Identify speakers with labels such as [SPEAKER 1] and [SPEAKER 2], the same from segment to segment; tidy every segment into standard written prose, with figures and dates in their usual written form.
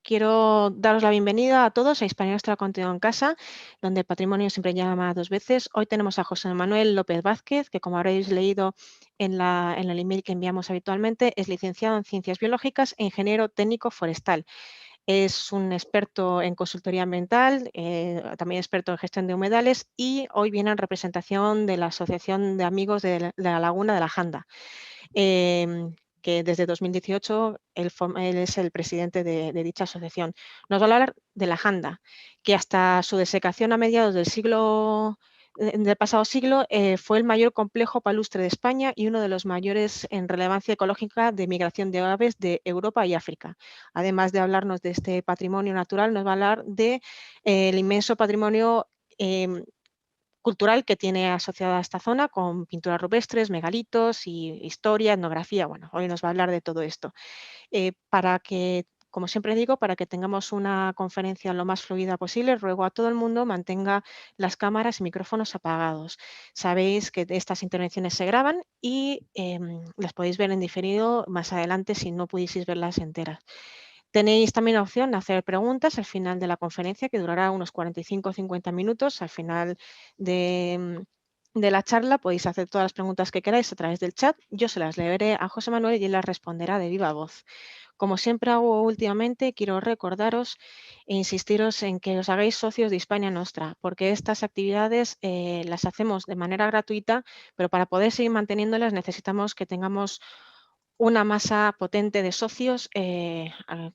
[SPEAKER 1] Quiero daros la bienvenida a todos a Hispania Nostra Contigo en Casa, donde el patrimonio siempre llama dos veces. Hoy tenemos a José Manuel López Vázquez, que como habréis leído en el email que enviamos habitualmente, es licenciado en Ciencias Biológicas e ingeniero técnico forestal. Es un experto en consultoría ambiental, también experto en gestión de humedales y hoy viene en representación de la Asociación de Amigos de la Laguna de la Janda. Que desde 2018 él es el presidente de dicha asociación. Nos va a hablar de la janda, que hasta su desecación a mediados del pasado siglo fue el mayor complejo palustre de España y uno de los mayores en relevancia ecológica de migración de aves de Europa y África. Además de hablarnos de este patrimonio natural, nos va a hablar de el inmenso patrimonio cultural que tiene asociada a esta zona con pinturas rupestres, megalitos y historia, etnografía. Bueno, hoy nos va a hablar de todo esto. Para que, como siempre digo, para que tengamos una conferencia lo más fluida posible, ruego a todo el mundo mantenga las cámaras y micrófonos apagados. Sabéis que estas intervenciones se graban y las podéis ver en diferido más adelante si no pudieseis verlas enteras. Tenéis también la opción de hacer preguntas al final de la conferencia, que durará unos 45 o 50 minutos. Al final de la charla podéis hacer todas las preguntas que queráis a través del chat. Yo se las leeré a José Manuel y él las responderá de viva voz. Como siempre hago últimamente, quiero recordaros e insistiros en que os hagáis socios de Hispania Nostra, porque estas actividades las hacemos de manera gratuita, pero para poder seguir manteniéndolas necesitamos que tengamos una masa potente de socios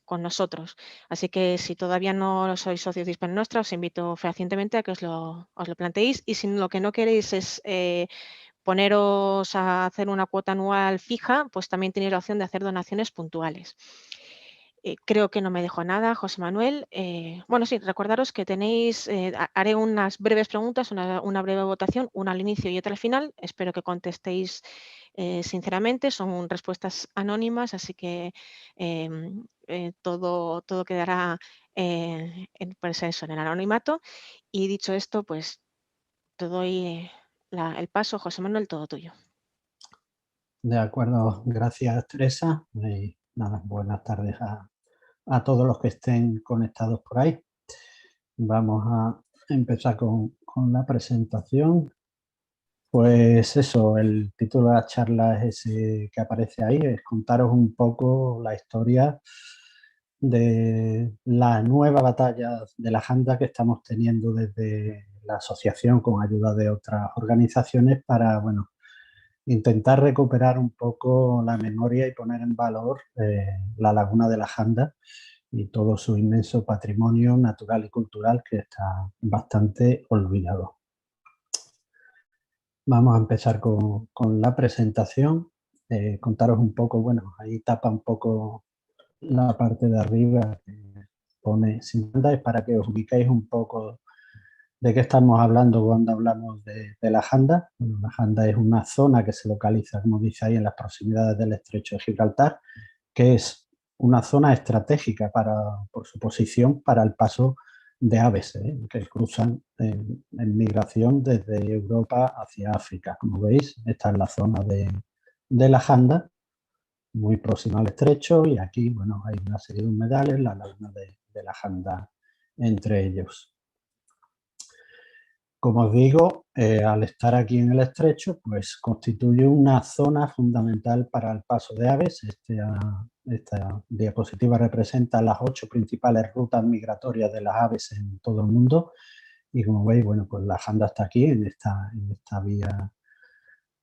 [SPEAKER 1] con nosotros. Así que si todavía no sois socios de Hispania Nostra, os invito fehacientemente a que os lo planteéis, y si lo que no queréis es poneros a hacer una cuota anual fija, pues también tenéis la opción de hacer donaciones puntuales. Creo que no me dejo nada, José Manuel. Bueno, sí, recordaros que tenéis, haré unas breves preguntas, una breve votación, una al inicio y otra al final. Espero que contestéis sinceramente, son respuestas anónimas, así que todo quedará pues eso, en el anonimato. Y dicho esto, pues te doy el paso, José Manuel, todo tuyo.
[SPEAKER 2] De acuerdo, gracias Teresa. Y nada, buenas tardes a todos los que estén conectados por ahí. Vamos a empezar con la presentación. Pues eso, el título de la charla es ese que aparece ahí, es contaros un poco la historia de la nueva batalla de la Janda que estamos teniendo desde la asociación con ayuda de otras organizaciones para, bueno, intentar recuperar un poco la memoria y poner en valor la laguna de la Janda y todo su inmenso patrimonio natural y cultural que está bastante olvidado. Vamos a empezar con la presentación, contaros un poco, bueno, ahí tapa un poco la parte de arriba que pone sin Janda, es para que os ubiquéis un poco ¿de qué estamos hablando cuando hablamos de la Janda? Bueno, la Janda es una zona que se localiza, como dice ahí, en las proximidades del Estrecho de Gibraltar, que es una zona estratégica por su posición para el paso de aves que cruzan en migración desde Europa hacia África. Como veis, esta es la zona de la Janda, muy próxima al estrecho, y aquí bueno, hay una serie de humedales, la laguna de la Janda entre ellos. Como os digo, al estar aquí en el estrecho, pues constituye una zona fundamental para el paso de aves. Esta diapositiva representa las 8 principales rutas migratorias de las aves en todo el mundo. Y como veis, bueno, pues la Janda está aquí, en esta vía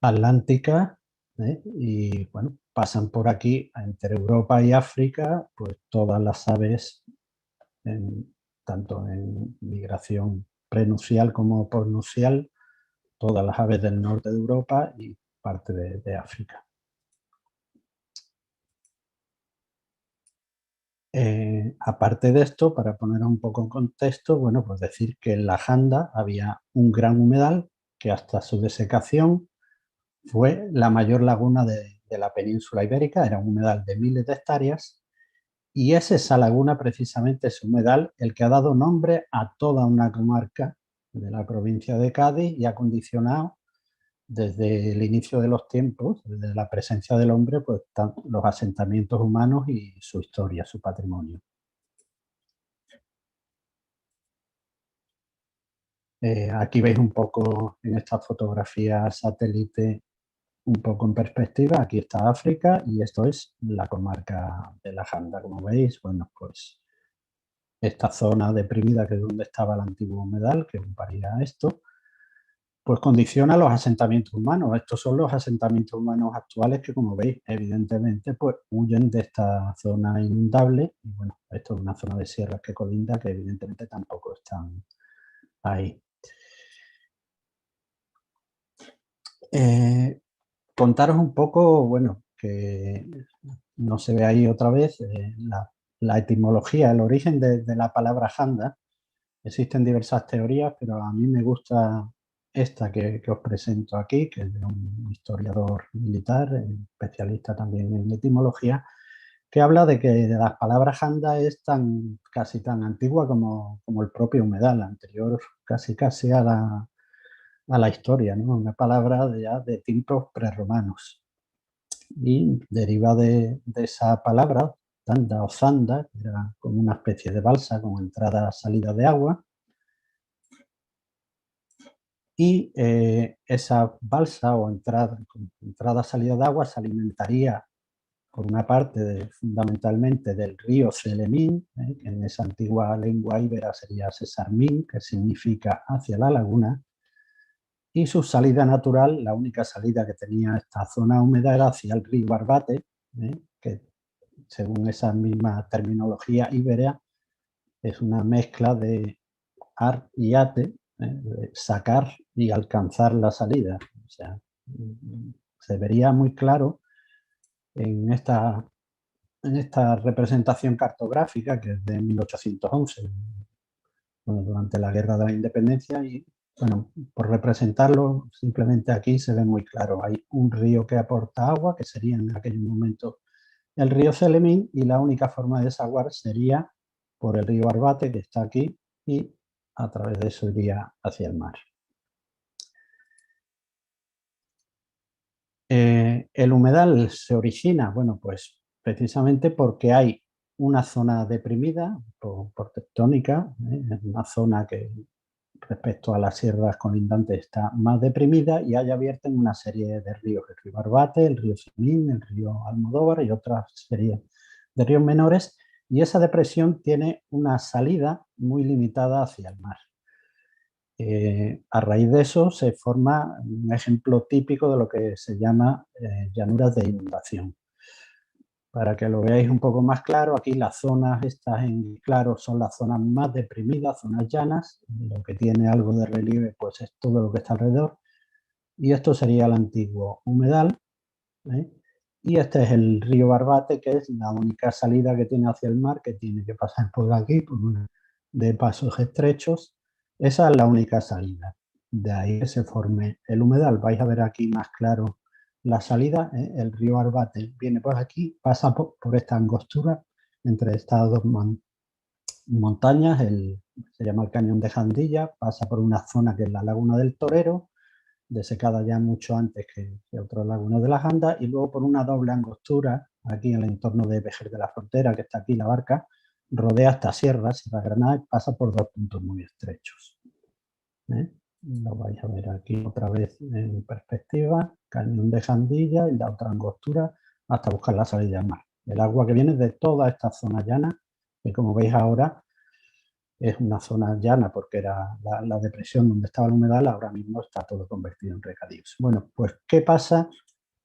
[SPEAKER 2] atlántica, y bueno, pasan por aquí entre Europa y África, pues todas las aves, tanto en migración prenupcial como postnupcial, todas las aves del norte de Europa y parte de África. Aparte de esto, para poner un poco en contexto, bueno, pues decir que en la Janda había un gran humedal que hasta su desecación fue la mayor laguna de la península ibérica, era un humedal de miles de hectáreas, y es esa laguna, precisamente ese humedal, el que ha dado nombre a toda una comarca de la provincia de Cádiz y ha condicionado desde el inicio de los tiempos, desde la presencia del hombre, pues los asentamientos humanos y su historia, su patrimonio. Aquí veis un poco en esta fotografía satélite, un poco en perspectiva. Aquí está África y esto es la comarca de la Janda. Como veis, bueno, pues esta zona deprimida, que es donde estaba el antiguo humedal, que ocuparía esto, pues condiciona los asentamientos humanos. Estos son los asentamientos humanos actuales que, como veis, evidentemente, pues huyen de esta zona inundable. Y bueno, esto es una zona de sierras que colinda, que evidentemente tampoco están ahí. Contaros un poco, bueno, que no se ve ahí otra vez, la etimología, el origen de la palabra janda. Existen diversas teorías, pero a mí me gusta esta que os presento aquí, que es de un historiador militar, especialista también en etimología, que habla de que la palabra janda es casi tan antigua como el propio humedal, anterior casi a la historia, ¿no? Una palabra ya de tiempos prerromanos. Y deriva de esa palabra, tanda o zanda, que era como una especie de balsa con entrada-salida de agua. Y esa balsa o entrada-salida de agua se alimentaría, por una parte, fundamentalmente del río Celemín, que en esa antigua lengua íbera sería Sesarmín, que significa hacia la laguna, y su salida natural, la única salida que tenía esta zona húmeda, era hacia el río Barbate, que según esa misma terminología íbera es una mezcla de ar y ate, de sacar y alcanzar la salida. O sea, se vería muy claro en esta representación cartográfica, que es de 1811, bueno, durante la Guerra de la Independencia. Y bueno, por representarlo, simplemente aquí se ve muy claro. Hay un río que aporta agua, que sería en aquel momento el río Celemín, y la única forma de desaguar sería por el río Arbate, que está aquí, y a través de eso iría hacia el mar. El humedal se origina, bueno, pues precisamente porque hay una zona deprimida por tectónica, una zona que respecto a las sierras colindantes está más deprimida, y hay abierta en una serie de ríos, el río Barbate, el río Simín, el río Almodóvar y otra serie de ríos menores, y esa depresión tiene una salida muy limitada hacia el mar. A raíz de eso se forma un ejemplo típico de lo que se llama llanuras de inundación. Para que lo veáis un poco más claro, aquí las zonas estas en claro son las zonas más deprimidas, zonas llanas. Lo que tiene algo de relieve pues es todo lo que está alrededor. Y esto sería el antiguo humedal, ¿eh? Y este es el río Barbate, que es la única salida que tiene hacia el mar, que tiene que pasar por aquí, por una de pasos estrechos. Esa es la única salida. De ahí que se forme el humedal. Vais a ver aquí más claro la salida, ¿eh? El río Barbate viene por aquí, pasa por esta angostura entre estas dos montañas, se llama el Cañón de Jandilla, pasa por una zona que es la Laguna del Torero, desecada ya mucho antes que otros lagunas de la Janda, y luego por una doble angostura, aquí en el entorno de Vejer de la Frontera, que está aquí la barca, rodea esta sierra, Sierra Granada, y pasa por dos puntos muy estrechos. Lo vais a ver aquí otra vez en perspectiva, Cañón de Jandilla y la otra angostura hasta buscar la salida al mar. El agua que viene de toda esta zona llana, que como veis ahora es una zona llana porque era la depresión donde estaba el humedal, ahora mismo está todo convertido en regadíos. Bueno, pues ¿qué pasa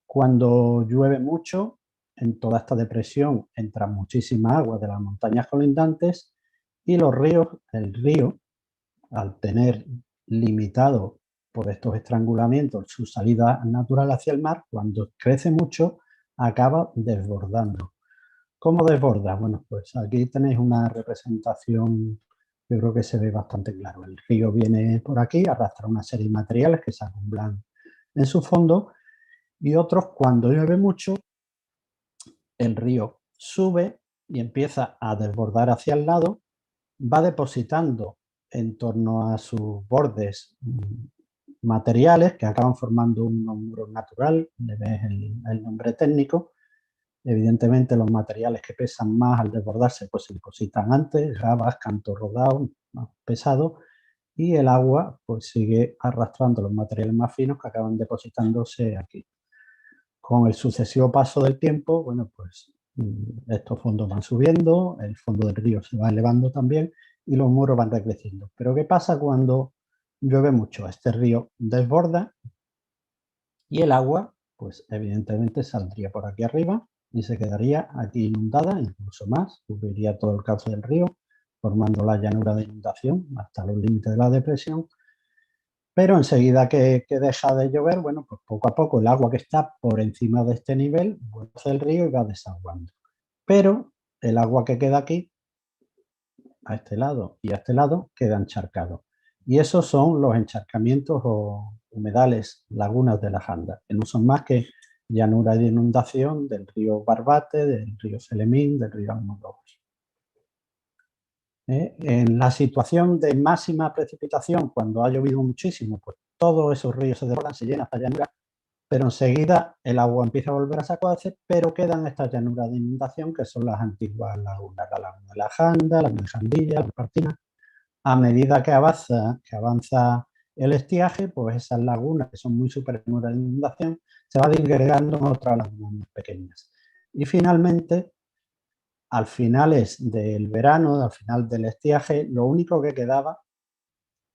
[SPEAKER 2] cuando llueve mucho? En toda esta depresión entra muchísima agua de las montañas colindantes, y los ríos, el río, al tener limitado por estos estrangulamientos su salida natural hacia el mar, cuando crece mucho acaba desbordando. ¿Cómo desborda? Bueno, pues aquí tenéis una representación, yo creo que se ve bastante claro. El río viene por aquí, arrastra una serie de materiales que se acumulan en su fondo, y otros, cuando llueve mucho, el río sube y empieza a desbordar hacia el lado, va depositando en torno a sus bordes materiales que acaban formando un muro natural, le ves el nombre técnico. Evidentemente los materiales que pesan más al desbordarse pues se depositan antes, gabas, canto rodado, más pesado, y el agua pues sigue arrastrando los materiales más finos que acaban depositándose aquí. Con el sucesivo paso del tiempo, bueno, pues estos fondos van subiendo, el fondo del río se va elevando también y los muros van decreciendo. Pero ¿qué pasa cuando llueve mucho? Este río desborda y el agua, pues evidentemente saldría por aquí arriba y se quedaría aquí inundada, incluso más, subiría todo el cauce del río, formando la llanura de inundación hasta los límites de la depresión. Pero enseguida que deja de llover, bueno, pues poco a poco el agua que está por encima de este nivel vuelve hacia el río y va desaguando. Pero el agua que queda aquí, a este lado y a este lado, queda encharcado. Y esos son los encharcamientos o humedales, lagunas de la Janda, que no son más que llanura de inundación del río Barbate, del río Selemín, del río Almodóvar. En la situación de máxima precipitación, cuando ha llovido muchísimo, pues todos esos ríos se desbordan, se llena esta llanura, pero enseguida el agua empieza a volver a sacuarse, pero quedan estas llanuras de inundación que son las antiguas lagunas, la laguna de la Janda, la de Jandilla, la Partina. A medida que avanza el estiaje, pues esas lagunas, que son muy superiores a la inundación, se van disgregando en otras lagunas más pequeñas. Y finalmente, al finales del verano, al final del estiaje, lo único que quedaba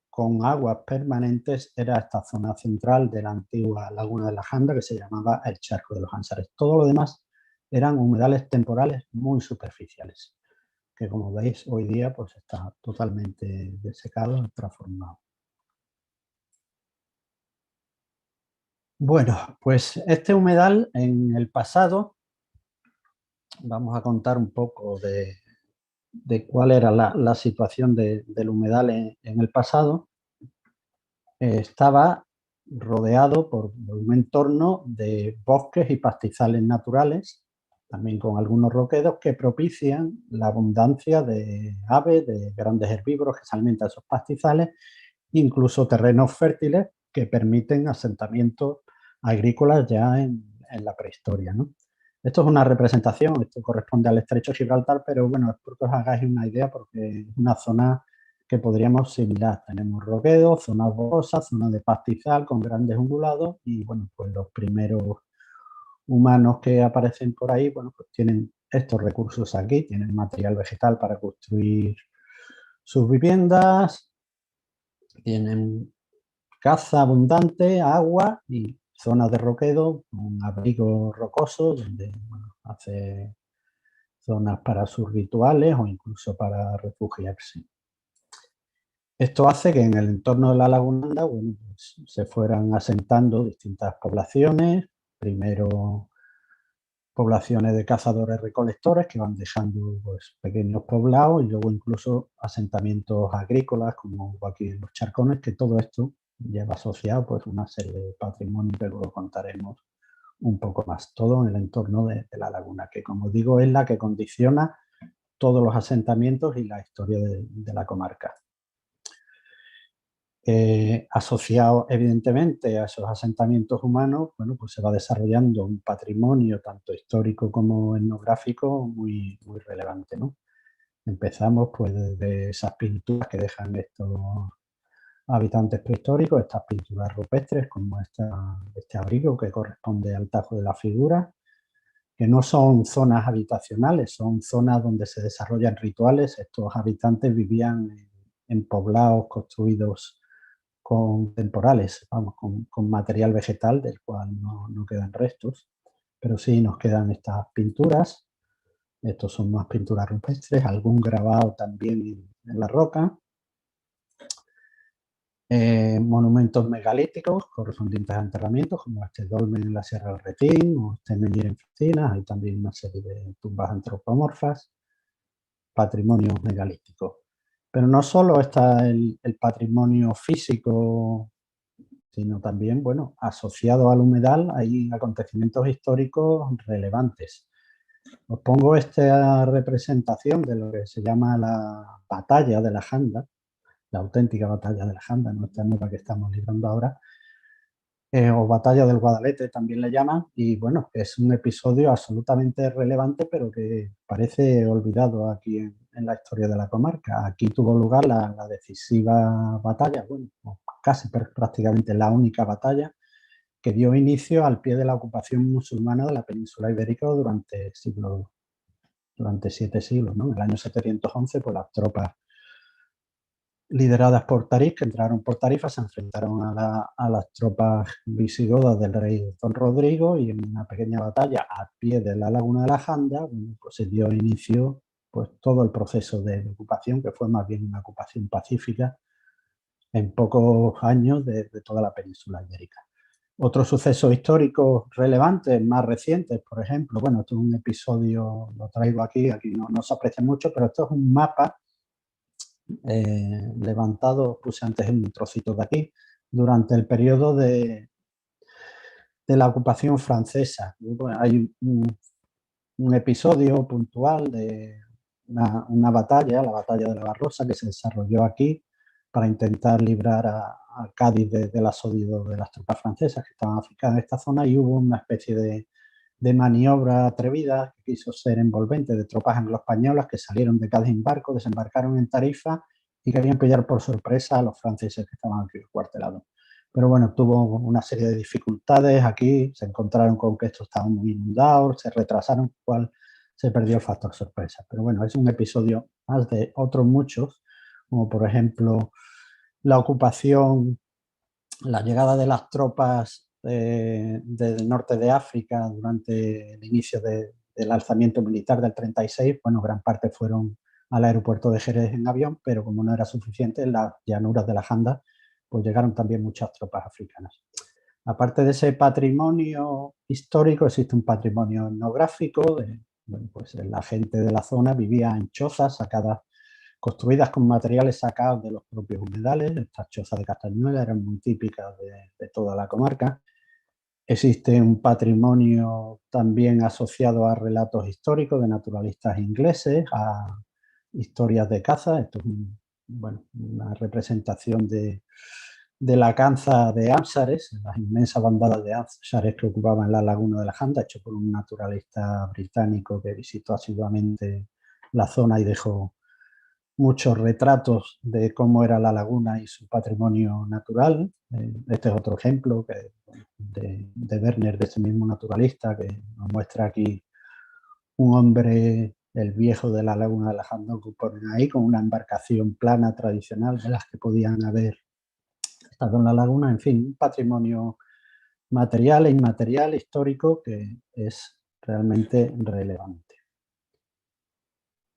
[SPEAKER 2] con aguas permanentes era esta zona central de la antigua laguna de la Janda, que se llamaba el Charco de los Ansares. Todo lo demás eran humedales temporales muy superficiales, que como veis hoy día pues está totalmente desecado, transformado. Bueno, pues este humedal en el pasado, vamos a contar un poco de cuál era la situación del humedal en el pasado. Estaba rodeado por un entorno de bosques y pastizales naturales, también con algunos roquedos que propician la abundancia de aves, de grandes herbívoros que se alimentan de esos pastizales, incluso terrenos fértiles que permiten asentamientos agrícolas ya en la prehistoria, ¿no? Esto es una representación, esto corresponde al estrecho de Gibraltar, pero bueno, es porque os hagáis una idea, porque es una zona que podríamos similar. Tenemos roquedos, zonas boscosas, zonas de pastizal con grandes undulados y bueno, pues los primeros humanos que aparecen por ahí, bueno, pues tienen estos recursos aquí, tienen material vegetal para construir sus viviendas, tienen caza abundante, agua y zonas de roquedo, un abrigo rocoso donde bueno, hace zonas para sus rituales o incluso para refugiarse. Esto hace que en el entorno de la laguna bueno, pues, se fueran asentando distintas poblaciones, primero poblaciones de cazadores-recolectores que van dejando pues, pequeños poblados y luego incluso asentamientos agrícolas como aquí en los charcones, que todo esto lleva asociado pues, una serie de patrimonio que luego contaremos un poco más. Todo en el entorno de la laguna, que como digo es la que condiciona todos los asentamientos y la historia de la comarca. Asociado evidentemente a esos asentamientos humanos, bueno, pues se va desarrollando un patrimonio tanto histórico como etnográfico muy, muy relevante, ¿no? Empezamos pues desde esas pinturas que dejan estos habitantes prehistóricos, estas pinturas rupestres como este abrigo que corresponde al Tajo de la Figura, que no son zonas habitacionales, son zonas donde se desarrollan rituales. Estos habitantes vivían en poblados construidos con temporales, vamos, con material vegetal del cual no quedan restos, pero sí nos quedan estas pinturas. Estos son más pinturas rupestres, algún grabado también en la roca. Monumentos megalíticos correspondientes a enterramientos, como este dolmen en la Sierra del Retín o este menhir en Fecinas. Hay también una serie de tumbas antropomorfas, patrimonio megalítico. Pero no solo está el patrimonio físico, sino también, bueno, asociado al humedal hay acontecimientos históricos relevantes. Os pongo esta representación de lo que se llama la batalla de la Janda, la auténtica batalla de la Janda, no esta nueva que estamos librando ahora, o batalla del Guadalete también le llaman, y bueno, es un episodio absolutamente relevante, pero que parece olvidado aquí en la historia de la comarca. Aquí tuvo lugar la decisiva batalla, bueno, casi prácticamente la única batalla que dio inicio al pie de la ocupación musulmana de la península ibérica durante 7 siglos, ¿no? En el año 711, pues las tropas lideradas por Tarif, que entraron por Tarifa, se enfrentaron a las tropas visigodas del rey Don Rodrigo, y en una pequeña batalla a pie de la laguna de la Janda, bueno, pues se dio inicio pues todo el proceso de ocupación, que fue más bien una ocupación pacífica en pocos años de toda la península ibérica. Otros sucesos históricos relevantes, más recientes, por ejemplo, bueno, esto es un episodio, lo traigo aquí no se aprecia mucho, pero esto es un mapa levantado, puse antes un trocito de aquí, durante el periodo de la ocupación francesa. Bueno, hay un episodio puntual de una batalla, la batalla de la Barrosa, que se desarrolló aquí para intentar librar a Cádiz del asedio de las tropas francesas que estaban afincadas en esta zona, y hubo una especie de maniobra atrevida que quiso ser envolvente de tropas anglo-españolas que salieron de Cádiz en barco, desembarcaron en Tarifa y querían pillar por sorpresa a los franceses que estaban aquí cuartelados. Pero bueno, tuvo una serie de dificultades aquí, se encontraron con que estos estaban muy inundados, se retrasaron, cual se perdió el factor sorpresa. Pero bueno, es un episodio más de otros muchos, como por ejemplo la ocupación, la llegada de las tropas del norte de África durante el inicio del alzamiento militar del 36, bueno, gran parte fueron al aeropuerto de Jerez en avión, pero como no era suficiente, en las llanuras de la Janda, pues llegaron también muchas tropas africanas. Aparte de ese patrimonio histórico, existe un patrimonio etnográfico. Bueno, pues la gente de la zona vivía en chozas construidas con materiales sacados de los propios humedales. Estas chozas de castañuela eran muy típicas de toda la comarca. Existe un patrimonio también asociado a relatos históricos de naturalistas ingleses, a historias de caza. Esto es bueno, una representación de la caza de ánsares, las inmensas bandadas de ánsares que ocupaban la laguna de la Janda, hecho por un naturalista británico que visitó asiduamente la zona y dejó muchos retratos de cómo era la laguna y su patrimonio natural. Este es otro ejemplo de Werner, de ese mismo naturalista, que nos muestra aquí un hombre, el viejo de la laguna de la Janda, que ponen ahí con una embarcación plana tradicional de las que podían haber estado en la laguna. En fin, un patrimonio material e inmaterial histórico que es realmente relevante.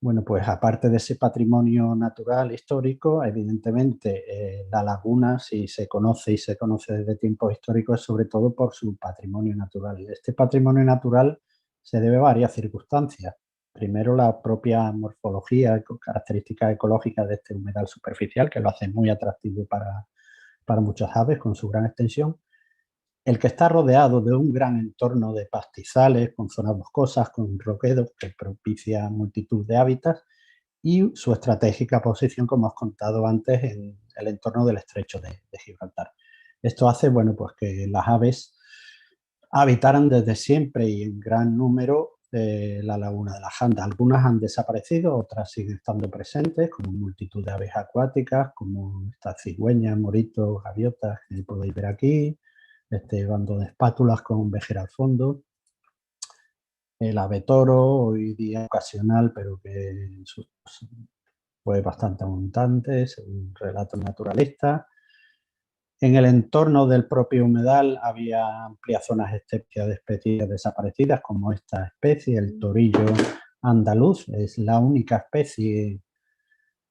[SPEAKER 2] Bueno, pues aparte de ese patrimonio natural histórico, evidentemente la laguna, si se conoce y se conoce desde tiempos históricos, es sobre todo por su patrimonio natural. Este patrimonio natural se debe a varias circunstancias. Primero, la propia morfología, características ecológicas de este humedal superficial, que lo hace muy atractivo para muchas aves con su gran extensión. El que está rodeado de un gran entorno de pastizales, con zonas boscosas, con roquedos, que propicia multitud de hábitats, y su estratégica posición, como has contado antes, en el entorno del estrecho de Gibraltar. Esto hace, bueno, pues que las aves habitaran desde siempre y en gran número la laguna de la Janda. Algunas han desaparecido, otras siguen estando presentes, como multitud de aves acuáticas, como estas cigüeñas, moritos, gaviotas, que podéis ver aquí, este bando de espátulas con un vejero al fondo, el ave toro, hoy día ocasional, pero que fue bastante abundante, según relatos naturalistas. En el entorno del propio humedal había amplias zonas esteparias de especies desaparecidas, como esta especie, el torillo andaluz. Es la única especie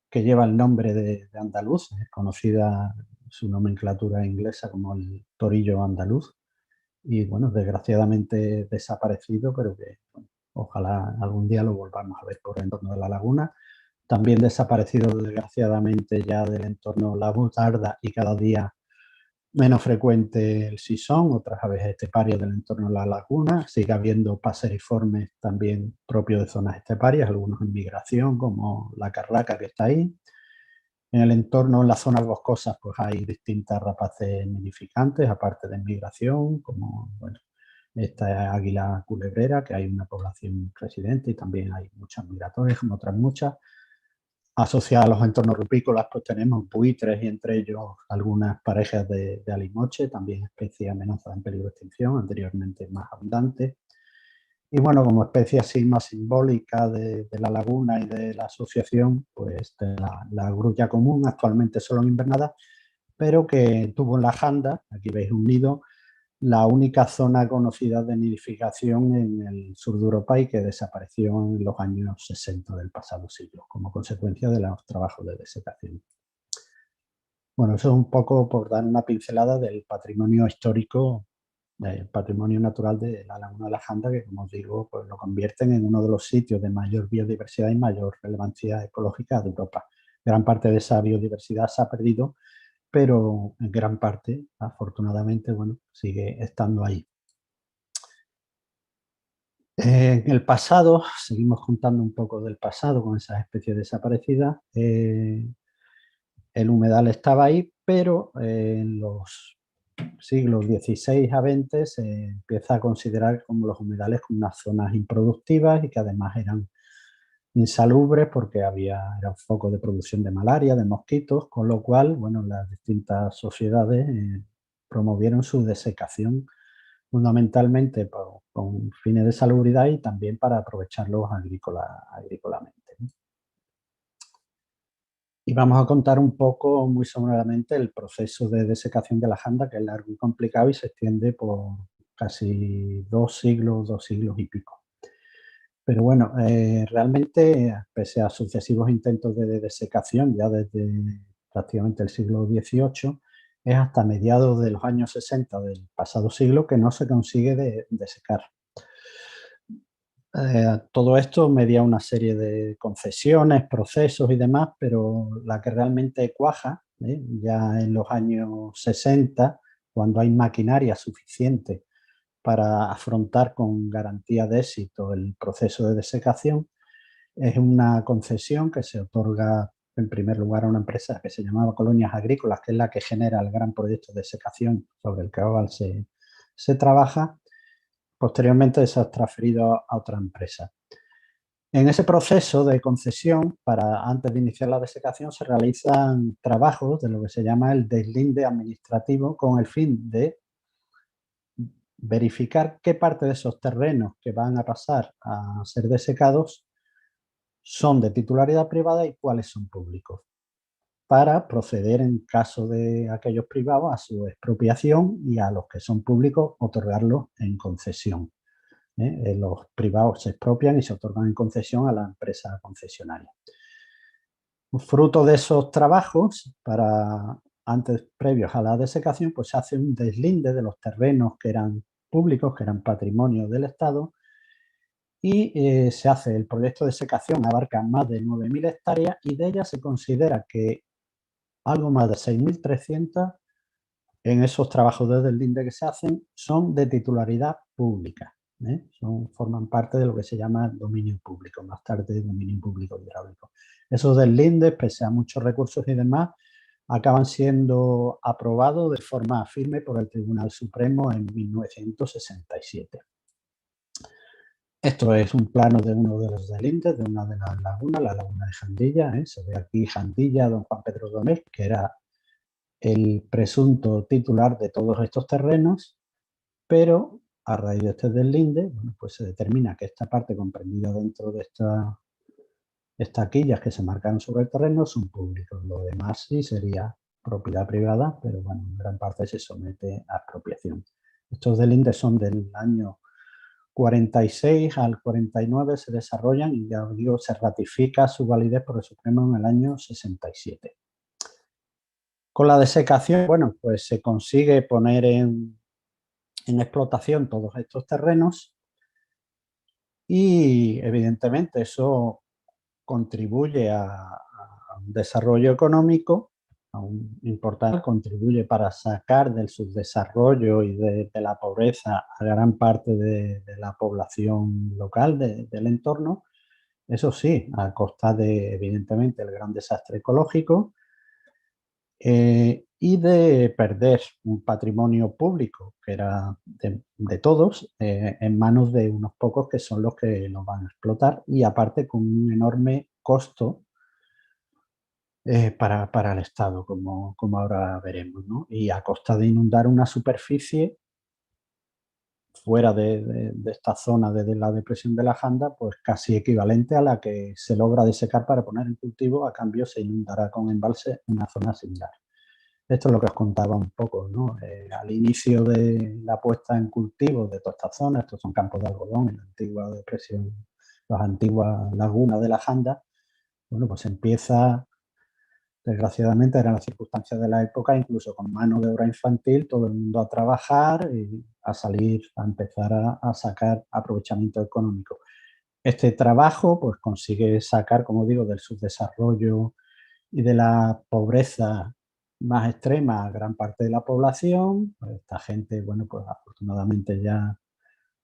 [SPEAKER 2] que lleva el nombre de andaluz, es conocida su nomenclatura inglesa como el torillo andaluz. Y bueno, desgraciadamente desaparecido, pero que bueno, ojalá algún día lo volvamos a ver por el entorno de la laguna. También desaparecido desgraciadamente ya del entorno la butarda, y cada día menos frecuente el sisón, otras aves esteparias del entorno de la laguna. Sigue habiendo paseriformes también propios de zonas esteparias, algunos en migración, como la carraca que está ahí. En el entorno, en las zonas boscosas, pues hay distintas rapaces nidificantes, aparte de migración, como bueno, esta águila culebrera, que hay una población residente, y también hay muchas migratorias, como otras muchas. Asociadas a los entornos rupícolas, pues tenemos buitres y entre ellos algunas parejas de alimoche, también especie amenazada en peligro de extinción, anteriormente más abundante. Y bueno, como especie así más simbólica de la laguna y de la asociación, pues la grulla común, actualmente solo en invernada, pero que tuvo en la Janda, aquí veis un nido, la única zona conocida de nidificación en el sur de Europa y que desapareció en los años 60 del pasado siglo, como consecuencia de los trabajos de desecación. Bueno, eso es un poco por dar una pincelada del patrimonio histórico, del patrimonio natural de la Laguna de la Janda, que como os digo, pues lo convierten en uno de los sitios de mayor biodiversidad y mayor relevancia ecológica de Europa. Gran parte de esa biodiversidad se ha perdido, pero en gran parte, afortunadamente, bueno, sigue estando ahí. En el pasado, seguimos contando un poco del pasado con esas especies desaparecidas. El humedal estaba ahí, pero en los siglos XVI a XX se empieza a considerar como los humedales como unas zonas improductivas y que además eran insalubres porque era foco de producción de malaria, de mosquitos, con lo cual, bueno, las distintas sociedades promovieron su desecación fundamentalmente con fines de salubridad y también para aprovecharlos agrícolamente. Y vamos a contar un poco, muy someramente, el proceso de desecación de la janda, que es largo y complicado y se extiende por casi 2 siglos y pico. Pero bueno, realmente, pese a sucesivos intentos de desecación, ya desde prácticamente el siglo XVIII, es hasta mediados de los años 60 del pasado siglo que no se consigue desecar. Todo esto media una serie de concesiones, procesos y demás, pero la que realmente cuaja, ya en los años 60, cuando hay maquinaria suficiente para afrontar con garantía de éxito el proceso de desecación, es una concesión que se otorga en primer lugar a una empresa que se llamaba Colonias Agrícolas, que es la que genera el gran proyecto de desecación sobre el que ahora se trabaja. Posteriormente se ha transferido a otra empresa. En ese proceso de concesión, antes de iniciar la desecación, se realizan trabajos de lo que se llama el deslinde administrativo con el fin de verificar qué parte de esos terrenos que van a pasar a ser desecados son de titularidad privada y cuáles son públicos, para proceder en caso de aquellos privados a su expropiación y a los que son públicos otorgarlos en concesión. Los privados se expropian y se otorgan en concesión a la empresa concesionaria. Fruto de esos trabajos, previos a la desecación, pues se hace un deslinde de los terrenos que eran públicos, que eran patrimonio del Estado, y se hace el proyecto de desecación, abarca más de 9.000 hectáreas y de ellas se considera que algo más de 6.300 en esos trabajos de deslinde que se hacen son de titularidad pública. Forman parte de lo que se llama dominio público, más tarde dominio público hidráulico. Esos deslindes, pese a muchos recursos y demás, acaban siendo aprobados de forma firme por el Tribunal Supremo en 1967. Esto es un plano de uno de los deslindes, de una de las lagunas, la laguna de Jandilla. Se ve aquí Jandilla, don Juan Pedro Domés, que era el presunto titular de todos estos terrenos, pero a raíz de este deslinde, bueno, pues se determina que esta parte comprendida dentro de estas quillas que se marcaron sobre el terreno son públicos. Lo demás sí sería propiedad privada, pero bueno, en gran parte se somete a expropiación. Estos deslindes son del año 46 al 49 se desarrollan y ya os digo, se ratifica su validez por el Supremo en el año 67. Con la desecación, bueno, pues se consigue poner en explotación todos estos terrenos y evidentemente eso contribuye a un desarrollo económico, a un importante, contribuye para sacar del subdesarrollo y de la pobreza a gran parte de la población local del entorno. Eso sí, a costa de, evidentemente, el gran desastre ecológico y de perder un patrimonio público que era de todos en manos de unos pocos que son los que lo van a explotar y aparte con un enorme costo para el Estado, como ahora veremos, ¿no? Y a costa de inundar una superficie fuera de esta zona de la depresión de la Janda, pues casi equivalente a la que se logra desecar para poner en cultivo, a cambio se inundará con embalse una zona similar. Esto es lo que os contaba un poco, ¿no? Al inicio de la puesta en cultivo de toda esta zona, estos son campos de algodón en la antigua depresión, las antiguas lagunas de la Janda, bueno, pues empieza, desgraciadamente eran las circunstancias de la época, incluso con mano de obra infantil, todo el mundo a trabajar y a salir, a empezar a sacar aprovechamiento económico. Este trabajo pues consigue sacar, como digo, del subdesarrollo y de la pobreza más extrema a gran parte de la población. Pues esta gente, bueno, pues afortunadamente ya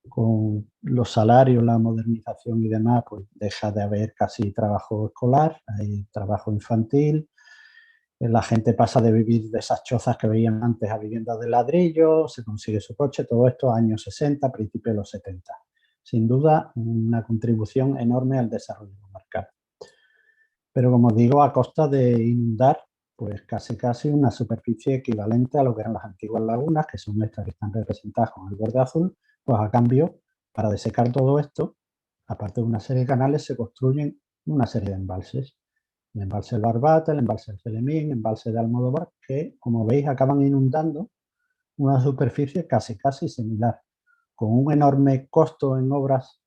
[SPEAKER 2] con los salarios, la modernización y demás, pues deja de haber casi trabajo escolar, hay trabajo infantil. La gente pasa de vivir de esas chozas que veían antes a viviendas de ladrillo, se consigue su coche, todo esto años 60, principios de los 70. Sin duda, una contribución enorme al desarrollo comarcal. Pero como digo, a costa de inundar pues casi una superficie equivalente a lo que eran las antiguas lagunas, que son estas que están representadas con el borde azul, pues a cambio, para desecar todo esto, aparte de una serie de canales, se construyen una serie de embalses. El embalse del Barbate, el embalse del Celemín, el embalse de Almodóvar, que, como veis, acaban inundando una superficie casi similar, con un enorme costo en obras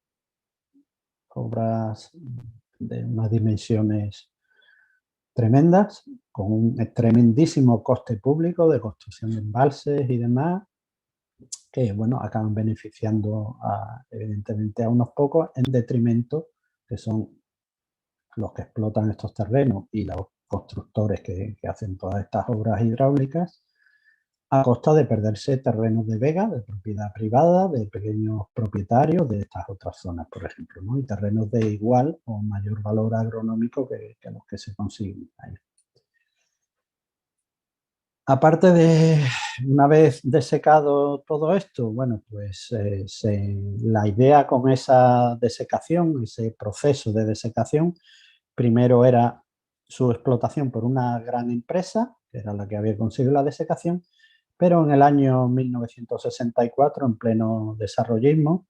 [SPEAKER 2] de unas dimensiones tremendas, con un tremendísimo coste público de construcción de embalses y demás, que bueno, acaban beneficiando evidentemente a unos pocos en detrimento, que son los que explotan estos terrenos y los constructores que hacen todas estas obras hidráulicas, a costa de perderse terrenos de vega, de propiedad privada, de pequeños propietarios de estas otras zonas, por ejemplo, ¿no? Y terrenos de igual o mayor valor agronómico que los que se consiguen ahí. Aparte de, una vez desecado todo esto, bueno, pues la idea con esa desecación, ese proceso de desecación, primero era su explotación por una gran empresa, que era la que había conseguido la desecación, pero en el año 1964, en pleno desarrollismo,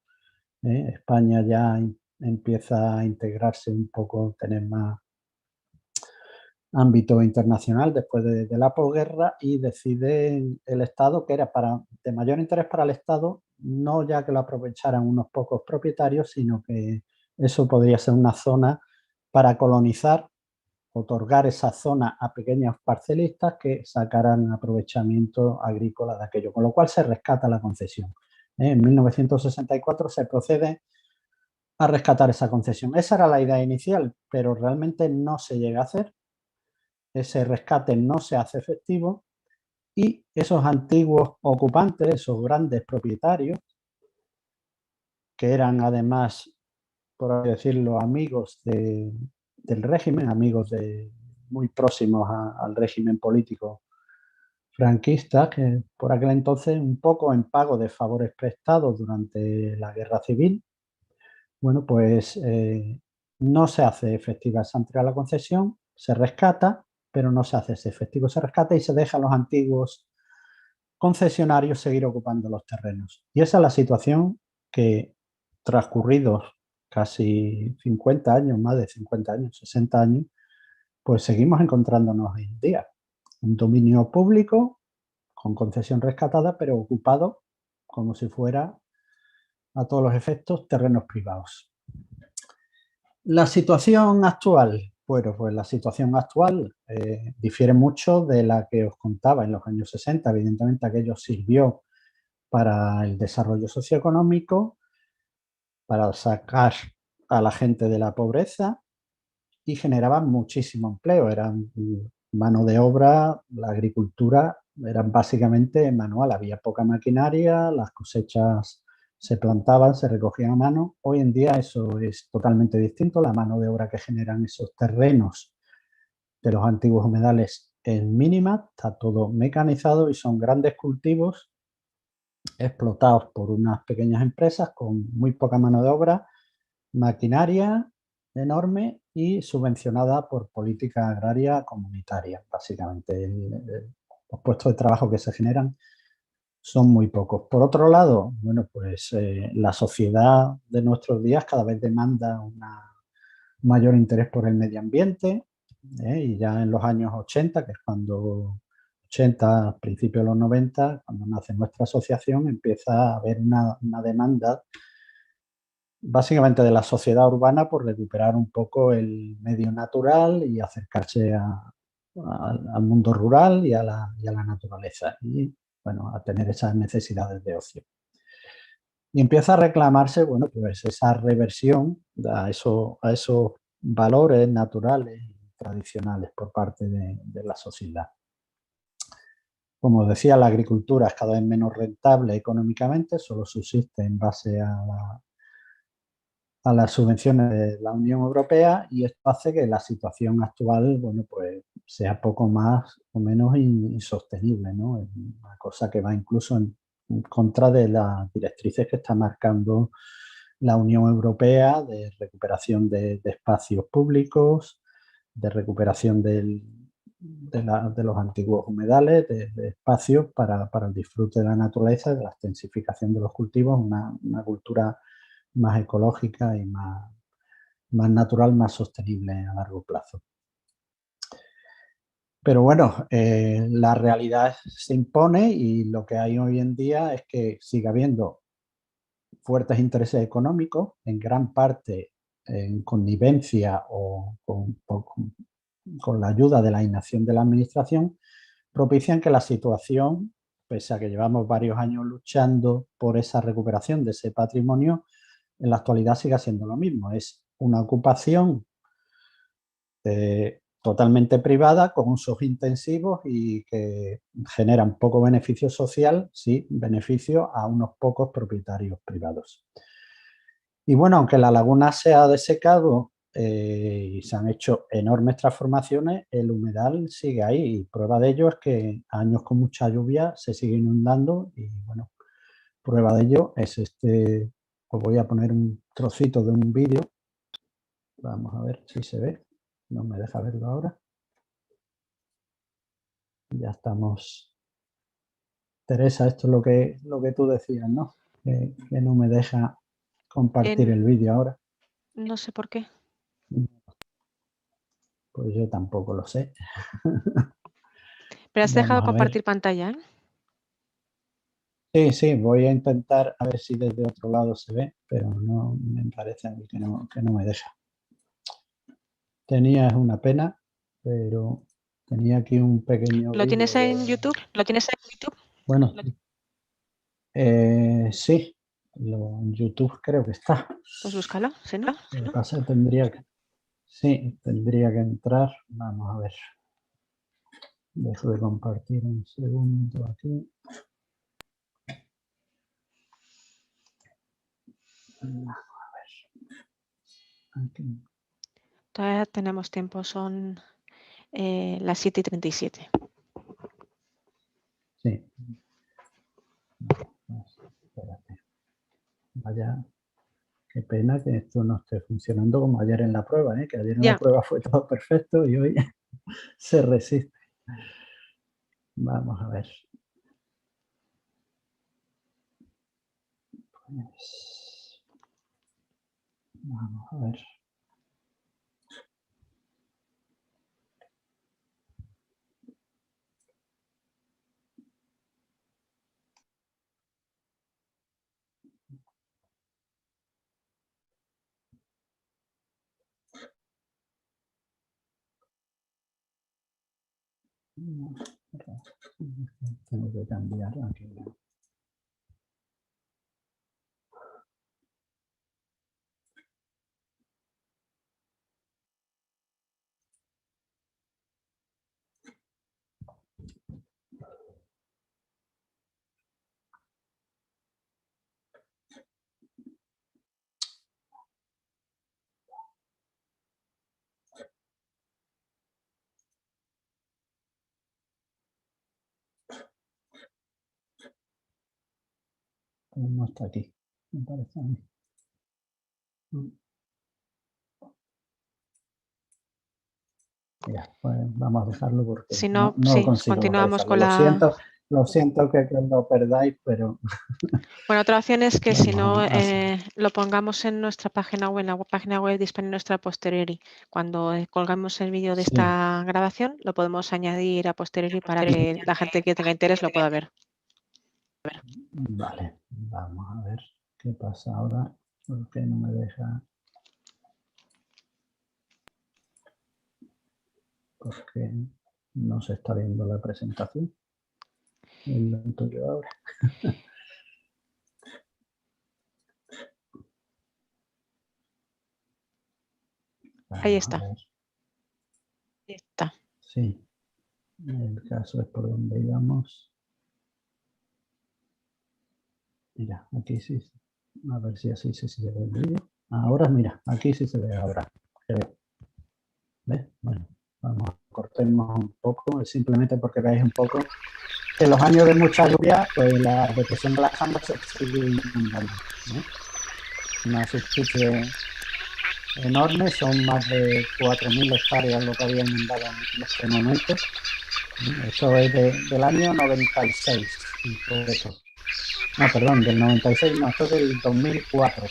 [SPEAKER 2] España ya empieza a integrarse un poco, tener más ámbito internacional después de la posguerra, y decide el Estado que era de mayor interés para el Estado, no ya que lo aprovecharan unos pocos propietarios, sino que eso podría ser una zona para colonizar, otorgar esa zona a pequeños parcelistas que sacaran aprovechamiento agrícola de aquello, con lo cual se rescata la concesión. En 1964 se procede a rescatar esa concesión. Esa era la idea inicial, pero realmente no se llega a hacer. Ese rescate no se hace efectivo y esos antiguos ocupantes, esos grandes propietarios, que eran además, por así decirlo, amigos del régimen, muy próximos al régimen político franquista, que por aquel entonces, un poco en pago de favores prestados durante la guerra civil, bueno, pues no se hace efectiva esa entrega a la concesión, se rescata, pero no se hace ese efectivo, se rescata y se deja a los antiguos concesionarios seguir ocupando los terrenos. Y esa es la situación que, transcurridos casi 50 años, más de 50 años, 60 años, pues seguimos encontrándonos hoy en día. Un dominio público con concesión rescatada, pero ocupado como si fuera, a todos los efectos, terrenos privados. La situación actual, bueno, pues la situación actual difiere mucho de la que os contaba en los años 60. Evidentemente aquello sirvió para el desarrollo socioeconómico, para sacar a la gente de la pobreza y generaban muchísimo empleo. Eran mano de obra, la agricultura era básicamente manual, había poca maquinaria, las cosechas se plantaban, se recogían a mano. Hoy en día eso es totalmente distinto, la mano de obra que generan esos terrenos de los antiguos humedales es mínima, está todo mecanizado y son grandes cultivos explotados por unas pequeñas empresas con muy poca mano de obra, maquinaria enorme y subvencionada por política agraria comunitaria, básicamente. Los puestos de trabajo que se generan son muy pocos. Por otro lado, bueno, pues la sociedad de nuestros días cada vez demanda un mayor interés por el medio ambiente, y ya en los años 80, que es cuando 80, principios de los 90, cuando nace nuestra asociación, empieza a haber una demanda básicamente de la sociedad urbana por recuperar un poco el medio natural y acercarse al mundo rural y a la naturaleza y, bueno, a tener esas necesidades de ocio. Y empieza a reclamarse, bueno, pues esa reversión a esos valores naturales y tradicionales por parte de la sociedad. Como decía, la agricultura es cada vez menos rentable económicamente, solo subsiste en base a las subvenciones de la Unión Europea, y esto hace que la situación actual, bueno, pues sea poco más o menos insostenible, ¿no? Es una cosa que va incluso en contra de las directrices que está marcando la Unión Europea de recuperación de espacios públicos, de recuperación de los antiguos humedales, de espacios para el disfrute de la naturaleza, de la extensificación de los cultivos, una cultura más ecológica y más natural, más sostenible a largo plazo. Pero bueno, la realidad se impone y lo que hay hoy en día es que sigue habiendo fuertes intereses económicos, en gran parte en connivencia o con la ayuda de la inacción de la administración, propician que la situación, pese a que llevamos varios años luchando por esa recuperación de ese patrimonio, en la actualidad sigue siendo lo mismo. Es una ocupación totalmente privada, con usos intensivos y que generan poco beneficio social, sí, beneficio a unos pocos propietarios privados. Y bueno, aunque la laguna se ha desecado y se han hecho enormes transformaciones, el humedal sigue ahí, y prueba de ello es que años con mucha lluvia se sigue inundando y, bueno, prueba de ello es este. Os voy a poner un trocito de un vídeo. Vamos a ver si se ve. No me deja verlo ahora. Ya estamos. Teresa, esto es lo que tú decías, ¿no? Que no me deja compartir el vídeo ahora.
[SPEAKER 1] No sé por qué.
[SPEAKER 2] Pues yo tampoco lo sé.
[SPEAKER 1] Pero has dejado
[SPEAKER 2] Vamos a ver.
[SPEAKER 1] compartir pantalla, ¿eh?
[SPEAKER 2] Sí, voy a intentar a ver si desde otro lado se ve, pero no me parece a mí que no me deja. Tenía una pena, pero tenía aquí un pequeño
[SPEAKER 1] ¿Lo tienes
[SPEAKER 2] vídeo
[SPEAKER 1] en YouTube? ¿Lo tienes en YouTube?
[SPEAKER 2] Bueno, sí, en YouTube creo que está.
[SPEAKER 1] Pues búscalo, si no.
[SPEAKER 2] Lo que pasa es que tendría que entrar. Vamos a ver. Dejo de compartir un segundo aquí. Vamos a ver. Aquí.
[SPEAKER 1] Todavía tenemos tiempo, son las 7:37.
[SPEAKER 2] Sí. Espérate. Vaya, qué pena que esto no esté funcionando como ayer en la prueba, ¿eh? Que ayer en la
[SPEAKER 1] Ya.
[SPEAKER 2] prueba fue todo perfecto y hoy se resiste. Vamos a ver. Pues, vamos a ver. Tengo que cambiar aquí. No está aquí, me parece a mí. Mira, pues vamos a dejarlo porque
[SPEAKER 1] Si
[SPEAKER 2] no,
[SPEAKER 1] no,
[SPEAKER 2] no
[SPEAKER 1] sí,
[SPEAKER 2] consigo
[SPEAKER 1] continuamos
[SPEAKER 2] localizarlo.
[SPEAKER 1] con la...
[SPEAKER 2] Lo siento que lo perdáis, pero
[SPEAKER 1] Bueno, otra opción es que si no,
[SPEAKER 2] vamos a seguir.
[SPEAKER 1] lo pongamos en nuestra página web, en la página web de Hispania Nuestra a posteriori. Cuando colgamos el vídeo de
[SPEAKER 2] Sí,
[SPEAKER 1] esta grabación, lo podemos añadir a posteriori para que la gente que tenga interés lo pueda ver.
[SPEAKER 2] vale. Vamos a ver qué pasa ahora. ¿Por qué no me deja? Porque no se está viendo la presentación. Es lo tuyo ahora.
[SPEAKER 1] Ahí
[SPEAKER 2] Vamos a
[SPEAKER 1] está.
[SPEAKER 2] ver.
[SPEAKER 1] Ahí está.
[SPEAKER 2] Sí, el caso es por donde íbamos. Mira, aquí sí. A ver si así se ve el vídeo. Ahora, mira, aquí sí se ve ahora. ¿Ves? Bueno, vamos, cortemos un poco, simplemente porque veáis un poco que los años de mucha lluvia, pues la depresión de las Andes se sigue inundando. Una superficie enorme, son más de 4.000 hectáreas lo que había inundado en este momento. Esto es del año 96, en concreto. No, perdón, del 96, no, esto es del 2004.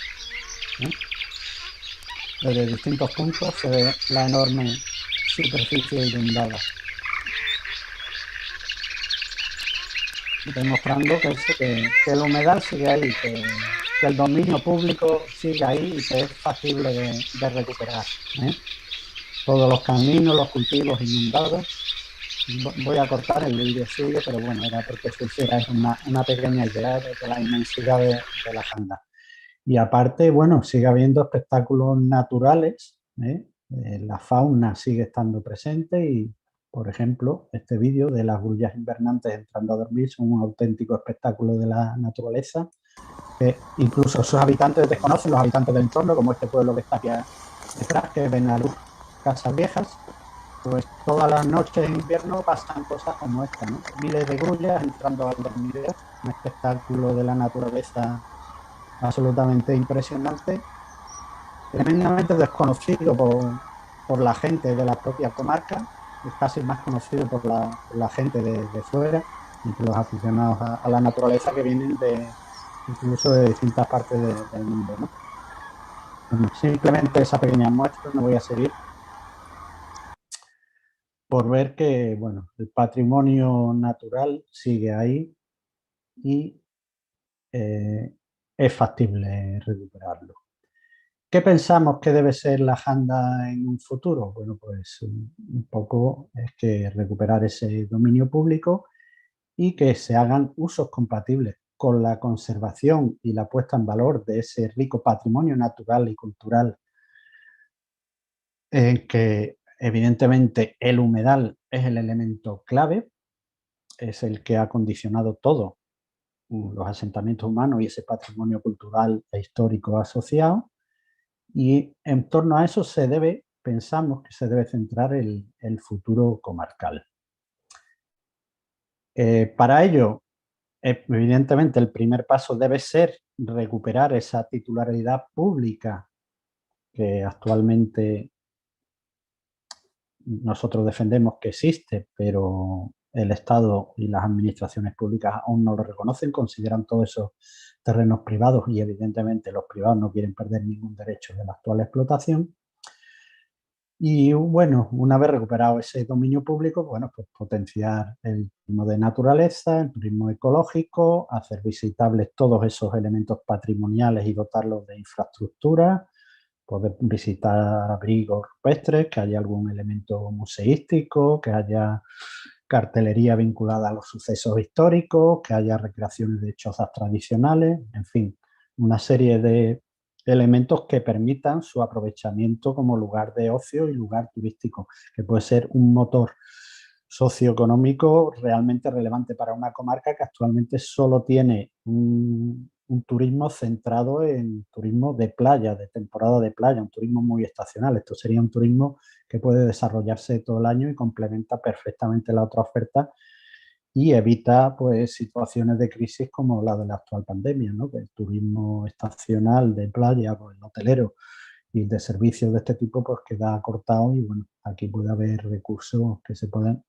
[SPEAKER 2] Desde distintos puntos se ve la enorme superficie inundada, demostrando que el humedal sigue ahí, que el dominio público sigue ahí y que es factible de recuperar. Todos los caminos, los cultivos inundados. Voy a cortar el vídeo suyo, pero bueno, era porque os hicierais una pequeña idea de la inmensidad de la Janda. Y aparte, bueno, sigue habiendo espectáculos naturales, la fauna sigue estando presente y, por ejemplo, este vídeo de las grullas invernantes entrando a dormir son un auténtico espectáculo de la naturaleza que incluso sus habitantes desconocen, los habitantes del entorno, como este pueblo que está aquí detrás, que ven a luz casas viejas, pues todas las noches en invierno pasan cosas como esta, ¿no? Miles de grullas entrando al dormidero, un espectáculo de la naturaleza absolutamente impresionante, tremendamente desconocido por la gente de la propia comarca, es casi más conocido por la gente de fuera y por los aficionados a la naturaleza que vienen incluso de distintas partes del mundo, ¿no? Bueno, simplemente esa pequeña muestra, no voy a seguir, por ver que, bueno, el patrimonio natural sigue ahí y es factible recuperarlo. ¿Qué pensamos que debe ser la Janda en un futuro? Bueno, pues un poco es que recuperar ese dominio público y que se hagan usos compatibles con la conservación y la puesta en valor de ese rico patrimonio natural y cultural, en que evidentemente el humedal es el elemento clave, es el que ha condicionado todo, los asentamientos humanos y ese patrimonio cultural e histórico asociado. Y en torno a eso pensamos que se debe centrar el futuro comarcal. Para ello, evidentemente, el primer paso debe ser recuperar esa titularidad pública que actualmente nosotros defendemos que existe, pero el Estado y las administraciones públicas aún no lo reconocen, consideran todos esos terrenos privados y evidentemente los privados no quieren perder ningún derecho de la actual explotación. Y bueno, una vez recuperado ese dominio público, bueno, pues potenciar el turismo de naturaleza, el turismo ecológico, hacer visitables todos esos elementos patrimoniales y dotarlos de infraestructura, poder visitar abrigos rupestres, que haya algún elemento museístico, que haya cartelería vinculada a los sucesos históricos, que haya recreaciones de chozas tradicionales, en fin, una serie de elementos que permitan su aprovechamiento como lugar de ocio y lugar turístico, que puede ser un motor socioeconómico realmente relevante para una comarca que actualmente solo tiene un turismo centrado en turismo de playa, de temporada de playa, un turismo muy estacional. Esto sería un turismo que puede desarrollarse todo el año y complementa perfectamente la otra oferta y evita pues situaciones de crisis como la de la actual pandemia, ¿no? Que el turismo estacional de playa, pues, el hotelero y de servicios de este tipo pues queda acortado y bueno, aquí puede haber recursos que se pueden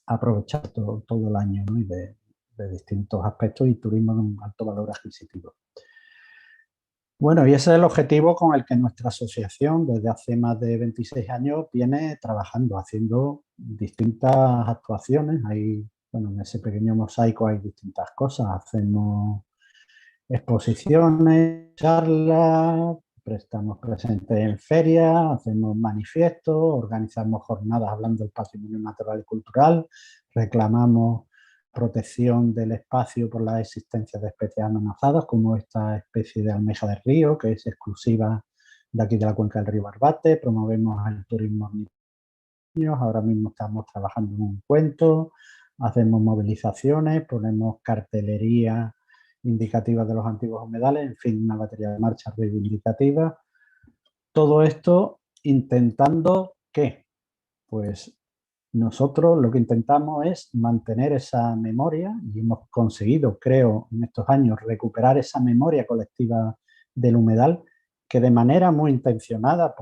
[SPEAKER 2] aprovechar todo el año, ¿no? Y de distintos aspectos y turismo de un alto valor adquisitivo. Bueno, y ese es el objetivo con el que nuestra asociación desde hace más de 26 años viene trabajando, haciendo distintas actuaciones. Bueno, en ese pequeño mosaico hay distintas cosas. Hacemos exposiciones, charlas, estamos presentes en ferias, hacemos manifiestos, organizamos jornadas hablando del patrimonio natural y cultural, reclamamos protección del espacio por la existencia de especies amenazadas, como esta especie de almeja del río, que es exclusiva de aquí de la cuenca del río Barbate, promovemos el turismo ornitológico, ahora mismo estamos trabajando en un cuento, hacemos movilizaciones, ponemos cartelería indicativa de los antiguos humedales, en fin, una batería de marcha reivindicativa. Todo esto intentando ¿qué? Pues nosotros lo que intentamos es mantener esa memoria y hemos conseguido, creo, en estos años recuperar esa memoria colectiva del humedal que de manera muy intencionada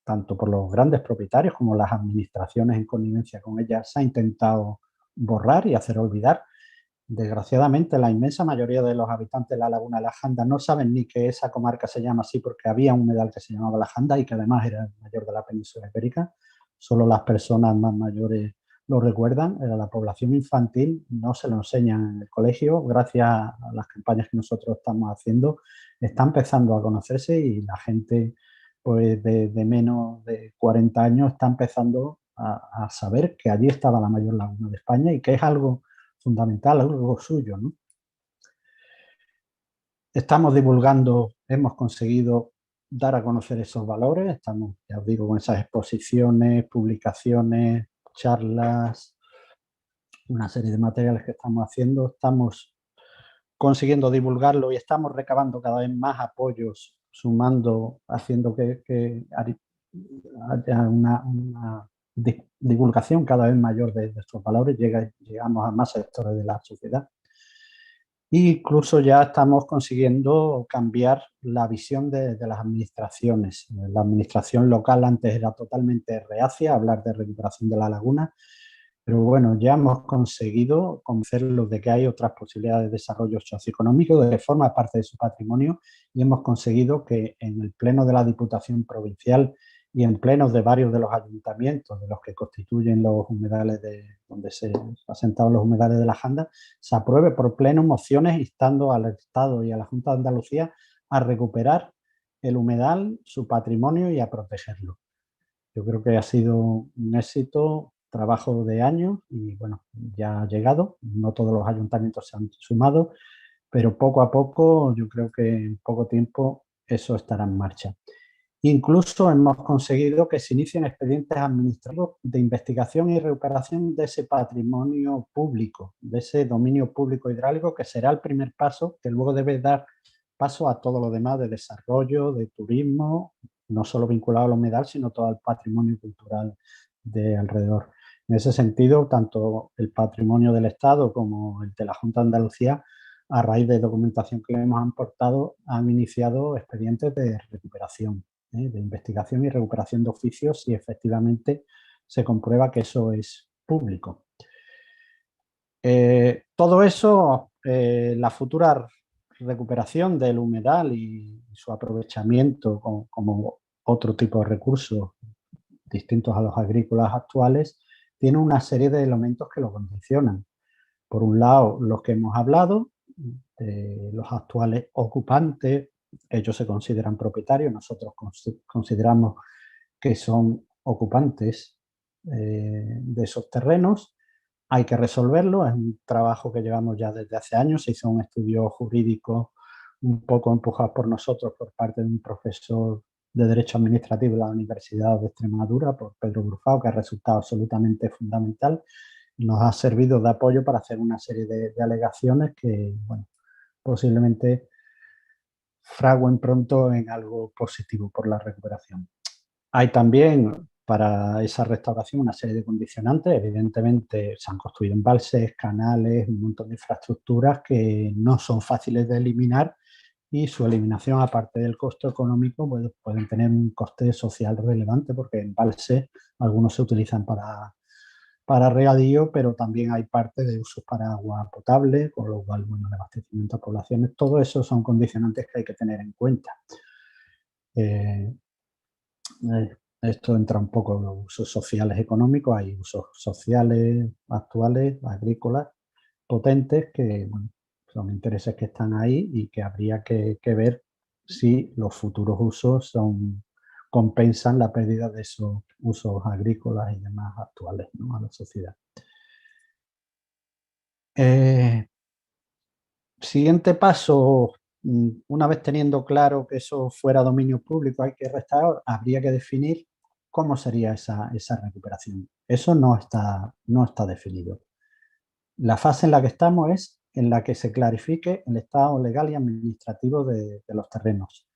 [SPEAKER 2] tanto por los grandes propietarios como las administraciones en connivencia con ellas se ha intentado borrar y hacer olvidar. Desgraciadamente, la inmensa mayoría de los habitantes de la laguna de la Janda no saben ni que esa comarca se llama así porque había un humedal que se llamaba la Janda y que además era el mayor de la península ibérica. Solo las personas más mayores lo recuerdan. Era la población infantil, no se lo enseñan en el colegio. Gracias a las campañas que nosotros estamos haciendo, está empezando a conocerse y la gente pues, de menos de 40 años está empezando a saber que allí estaba la mayor laguna de España y que es algo fundamental, algo suyo, ¿no? Estamos divulgando, hemos conseguido dar a conocer esos valores, estamos, ya os digo, con esas exposiciones, publicaciones, charlas, una serie de materiales que estamos haciendo, estamos consiguiendo divulgarlo y estamos recabando cada vez más apoyos, sumando, haciendo que haya una divulgación cada vez mayor de estos valores, llegamos a más sectores de la sociedad. Incluso ya estamos consiguiendo cambiar la visión de las administraciones. La administración local antes era totalmente reacia a hablar de recuperación de la laguna, pero bueno, ya hemos conseguido convencerlos de que hay otras posibilidades de desarrollo socioeconómico, de que forma parte de su patrimonio, y hemos conseguido que en el pleno de la Diputación Provincial y en plenos de varios de los ayuntamientos de los que constituyen los humedales donde se han asentado los humedales de la Janda, se apruebe por pleno mociones instando al Estado y a la Junta de Andalucía a recuperar el humedal, su patrimonio y a protegerlo. Yo creo que ha sido un éxito, trabajo de años y bueno, ya ha llegado. No todos los ayuntamientos se han sumado, pero poco a poco, yo creo que en poco tiempo eso estará en marcha. Incluso hemos conseguido que se inicien expedientes administrativos de investigación y recuperación de ese patrimonio público, de ese dominio público hidráulico, que será el primer paso que luego debe dar paso a todo lo demás de desarrollo, de turismo, no solo vinculado al humedal, sino todo el patrimonio cultural de alrededor. En ese sentido, tanto el patrimonio del Estado como el de la Junta de Andalucía, a raíz de documentación que le hemos aportado, han iniciado expedientes de recuperación, de investigación y recuperación de oficios si efectivamente se comprueba que eso es público. Todo eso, la futura recuperación del humedal y su aprovechamiento como otro tipo de recursos distintos a los agrícolas actuales, tiene una serie de elementos que lo condicionan. Por un lado, los que hemos hablado, de los actuales ocupantes, ellos se consideran propietarios, nosotros consideramos que son ocupantes de esos terrenos. Hay que resolverlo, es un trabajo que llevamos ya desde hace años, se hizo un estudio jurídico un poco empujado por nosotros por parte de un profesor de Derecho Administrativo de la Universidad de Extremadura, por Pedro Brufao, que ha resultado absolutamente fundamental. Nos ha servido de apoyo para hacer una serie de alegaciones que, bueno, posiblemente fraguen pronto en algo positivo por la recuperación. Hay también para esa restauración una serie de condicionantes. Evidentemente se han construido embalses, canales, un montón de infraestructuras que no son fáciles de eliminar y su eliminación, aparte del costo económico, pues, pueden tener un coste social relevante, porque embalses algunos se utilizan para regadío, pero también hay parte de usos para agua potable, con lo cual, bueno, el abastecimiento a poblaciones, todo eso son condicionantes que hay que tener en cuenta. Eh, Esto entra un poco en los usos sociales económicos, hay usos sociales actuales, agrícolas, potentes, que bueno, son intereses que están ahí y que habría que ver si los futuros usos compensan la pérdida de esos usos agrícolas y demás actuales, ¿no?, a la sociedad. Siguiente paso, una vez teniendo claro que eso fuera dominio público, hay que restaurar, habría que definir cómo sería esa recuperación. Eso no está definido. La fase en la que estamos es en la que se clarifique el estado legal y administrativo de los terrenos.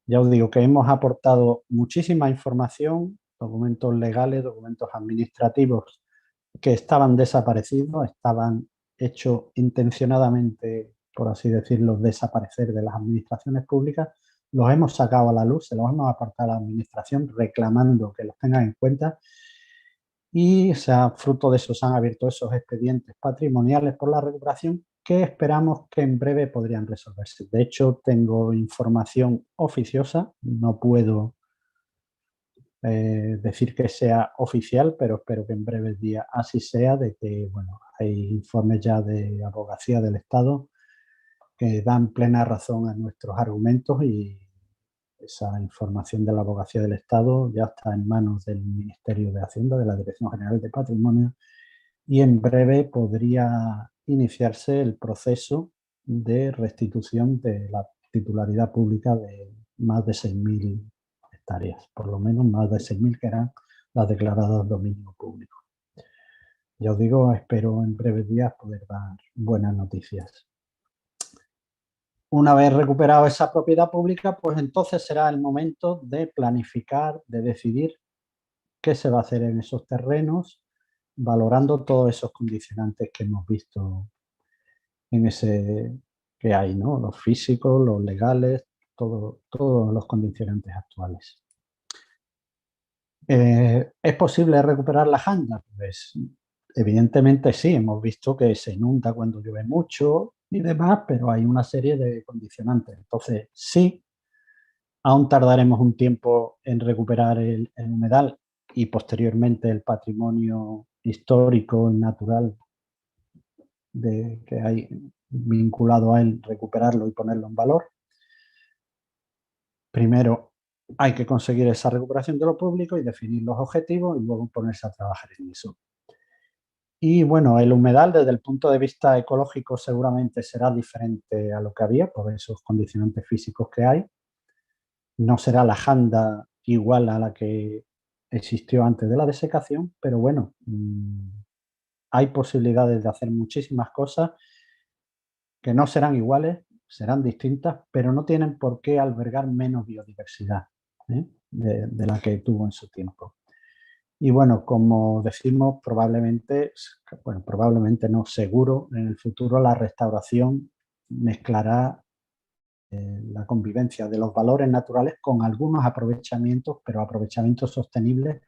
[SPEAKER 2] Ya os digo que hemos aportado muchísima información, documentos legales, documentos administrativos que estaban desaparecidos, estaban hechos intencionadamente, por así decirlo, desaparecer de las administraciones públicas. Los hemos sacado a la luz, se los hemos aportado a la administración reclamando que los tengan en cuenta, y fruto de eso se han abierto esos expedientes patrimoniales por la recuperación, que esperamos que en breve podrían resolverse. De hecho, tengo información oficiosa, no puedo decir que sea oficial, pero espero que en breves días así sea, de que, bueno, hay informes ya de Abogacía del Estado que dan plena razón a nuestros argumentos, y esa información de la Abogacía del Estado ya está en manos del Ministerio de Hacienda, de la Dirección General de Patrimonio, y en breve podría iniciarse el proceso de restitución de la titularidad pública de más de 6.000 hectáreas, por lo menos más de 6.000 que eran las declaradas dominio público. Ya os digo, espero en breves días poder dar buenas noticias. Una vez recuperado esa propiedad pública, pues entonces será el momento de planificar, de decidir qué se va a hacer en esos terrenos, valorando todos esos condicionantes que hemos visto en ese que hay, ¿no? Los físicos, los legales, todos los condicionantes actuales. ¿Es posible recuperar la janda? Pues evidentemente sí, hemos visto que se inunda cuando llueve mucho y demás, pero hay una serie de condicionantes. Entonces, sí, aún tardaremos un tiempo en recuperar el humedal y posteriormente el patrimonio histórico y natural que hay vinculado a él, recuperarlo y ponerlo en valor. Primero hay que conseguir esa recuperación de lo público y definir los objetivos, y luego ponerse a trabajar en eso. Y bueno, el humedal desde el punto de vista ecológico seguramente será diferente a lo que había por esos condicionantes físicos que hay. No será la janda igual a la que existió antes de la desecación, pero bueno, hay posibilidades de hacer muchísimas cosas que no serán iguales, serán distintas, pero no tienen por qué albergar menos biodiversidad, ¿eh?, de la que tuvo en su tiempo. Y bueno, como decimos, probablemente no, seguro, en el futuro la restauración mezclará la convivencia de los valores naturales con algunos aprovechamientos, pero aprovechamientos sostenibles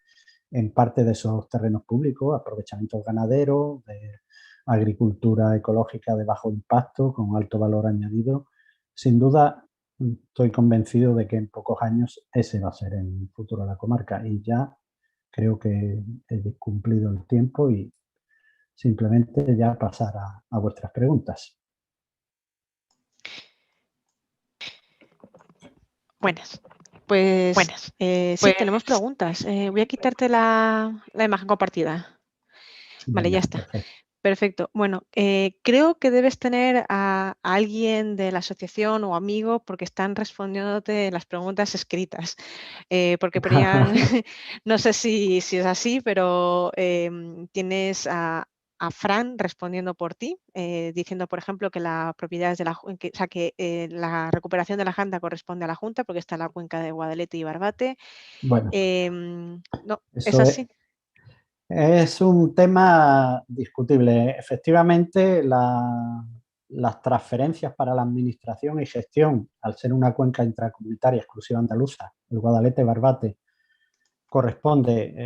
[SPEAKER 2] en parte de esos terrenos públicos, aprovechamientos ganaderos, de agricultura ecológica de bajo impacto, con alto valor añadido. Sin duda, estoy convencido de que en pocos años ese va a ser el futuro de la comarca, y ya creo que he cumplido el tiempo y simplemente ya pasar a vuestras preguntas.
[SPEAKER 1] Buenas. Pues sí, tenemos preguntas. Voy a quitarte la imagen compartida. Vale,
[SPEAKER 2] Venga,
[SPEAKER 1] ya está.
[SPEAKER 2] perfecto.
[SPEAKER 1] Perfecto. Bueno, creo que debes tener a alguien de la asociación o amigo, porque están respondiéndote las preguntas escritas. Porque ponían, no sé si es así, pero tienes a Fran respondiendo por ti, diciendo, por ejemplo, que la propiedad es de la recuperación de la janda corresponde a la Junta, porque está en la cuenca de Guadalete y Barbate.
[SPEAKER 2] Bueno,
[SPEAKER 1] No, ¿es
[SPEAKER 2] eso
[SPEAKER 1] así?
[SPEAKER 2] es un tema discutible. Efectivamente, la las transferencias para la administración y gestión, al ser una cuenca intracomunitaria exclusiva andaluza, el Guadalete-Barbate,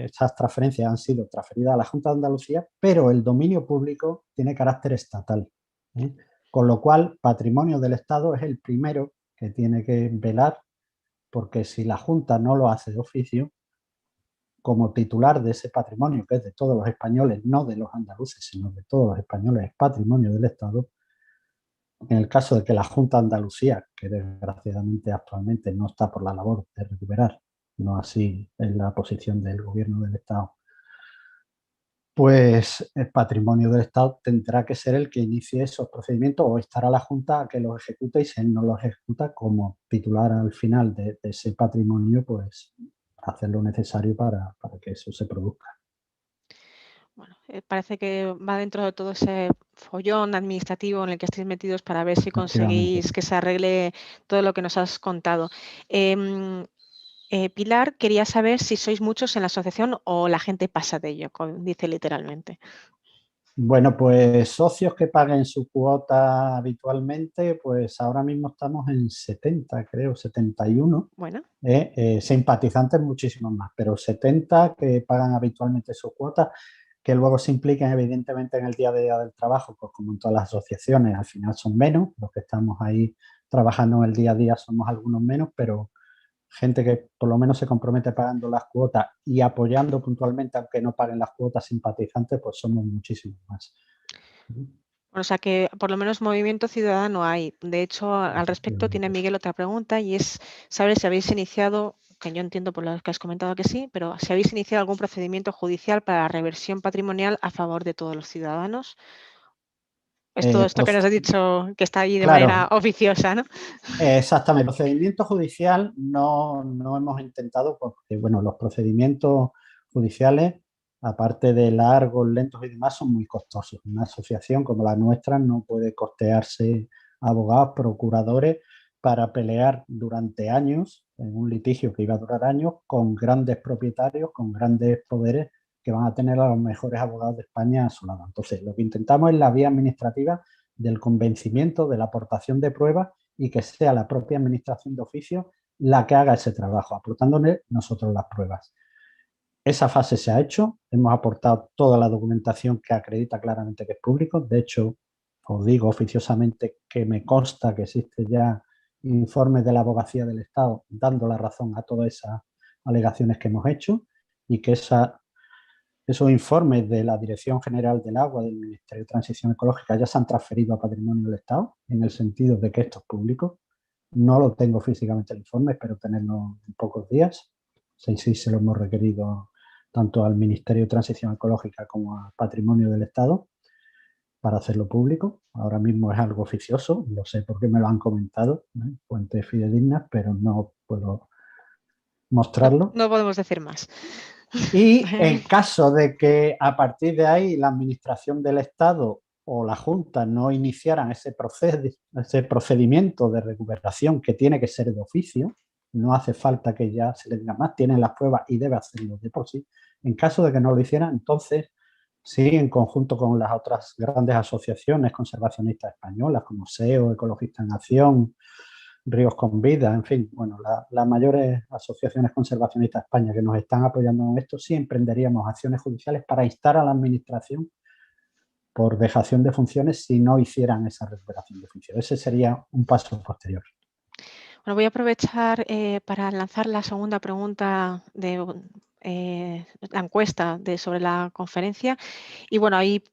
[SPEAKER 2] estas transferencias han sido transferidas a la Junta de Andalucía, pero el dominio público tiene carácter estatal, ¿eh? Con lo cual, Patrimonio del Estado es el primero que tiene que velar, porque si la Junta no lo hace de oficio, como titular de ese patrimonio, que es de todos los españoles, no de los andaluces, sino de todos los españoles, es patrimonio del Estado. En el caso de que la Junta de Andalucía, que desgraciadamente actualmente no está por la labor de recuperar, no así en la posición del Gobierno del Estado, pues el patrimonio del Estado tendrá que ser el que inicie esos procedimientos o estará la Junta a que los ejecute, y si él no los ejecuta, como titular al final de ese patrimonio, pues hacer lo necesario para que eso se produzca.
[SPEAKER 1] Bueno, parece que va dentro de todo ese follón administrativo en el que estáis metidos para ver si conseguís que se arregle todo lo que nos has contado. Pilar, quería saber si sois muchos en la asociación o la gente pasa de ello, dice literalmente.
[SPEAKER 2] Bueno, pues socios que paguen su cuota habitualmente, pues ahora mismo estamos en 70, creo, 71.
[SPEAKER 1] Bueno.
[SPEAKER 2] Simpatizantes muchísimos más, pero 70 que pagan habitualmente su cuota, que luego se impliquen evidentemente en el día a día del trabajo, pues como en todas las asociaciones, al final son menos, los que estamos ahí trabajando en el día a día somos algunos menos, pero gente que por lo menos se compromete pagando las cuotas y apoyando puntualmente, aunque no paguen las cuotas, simpatizantes, pues somos muchísimos más.
[SPEAKER 1] O sea que por lo menos movimiento ciudadano hay. De hecho, al respecto tiene Miguel otra pregunta, y es saber si habéis iniciado, que yo entiendo por lo que has comentado que sí, pero si habéis iniciado algún procedimiento judicial para la reversión patrimonial a favor de todos los ciudadanos. Esto que nos has dicho que está ahí de manera oficiosa, ¿no?
[SPEAKER 2] Exactamente. Procedimiento judicial no hemos intentado, porque bueno, los procedimientos judiciales, aparte de largos, lentos y demás, son muy costosos. Una asociación como la nuestra no puede costearse abogados, procuradores, para pelear durante años en un litigio que iba a durar años con grandes propietarios, con grandes poderes, que van a tener a los mejores abogados de España a su lado. Entonces, lo que intentamos es la vía administrativa del convencimiento, de la aportación de pruebas, y que sea la propia administración de oficio la que haga ese trabajo, aportándole nosotros las pruebas. Esa fase se ha hecho, hemos aportado toda la documentación que acredita claramente que es público. De hecho, os digo oficiosamente que me consta que existe ya informes de la Abogacía del Estado dando la razón a todas esas alegaciones que hemos hecho, y que esos informes de la Dirección General del Agua del Ministerio de Transición Ecológica ya se han transferido a Patrimonio del Estado, en el sentido de que esto es público. No lo tengo físicamente el informe, espero tenerlo en pocos días. Sí, se lo hemos requerido tanto al Ministerio de Transición Ecológica como a Patrimonio del Estado para hacerlo público. Ahora mismo es algo oficioso, lo sé porque me lo han comentado, fuentes fidedignas, pero no puedo mostrarlo.
[SPEAKER 1] No podemos decir más.
[SPEAKER 2] Y en caso de que a partir de ahí la Administración del Estado o la Junta no iniciaran ese procedimiento de recuperación, que tiene que ser de oficio, no hace falta que ya se le diga más, tienen las pruebas y debe hacerlo de por sí. En caso de que no lo hicieran, entonces sí, en conjunto con las otras grandes asociaciones conservacionistas españolas, como SEO, Ecologistas en Acción, Ríos con Vida, en fin, bueno, las mayores asociaciones conservacionistas de España que nos están apoyando en esto, sí emprenderíamos acciones judiciales para instar a la Administración por dejación de funciones si no hicieran esa recuperación de oficio. Ese sería un paso posterior.
[SPEAKER 1] Bueno, voy a aprovechar para lanzar la segunda pregunta de la encuesta sobre la conferencia. Y bueno, ahí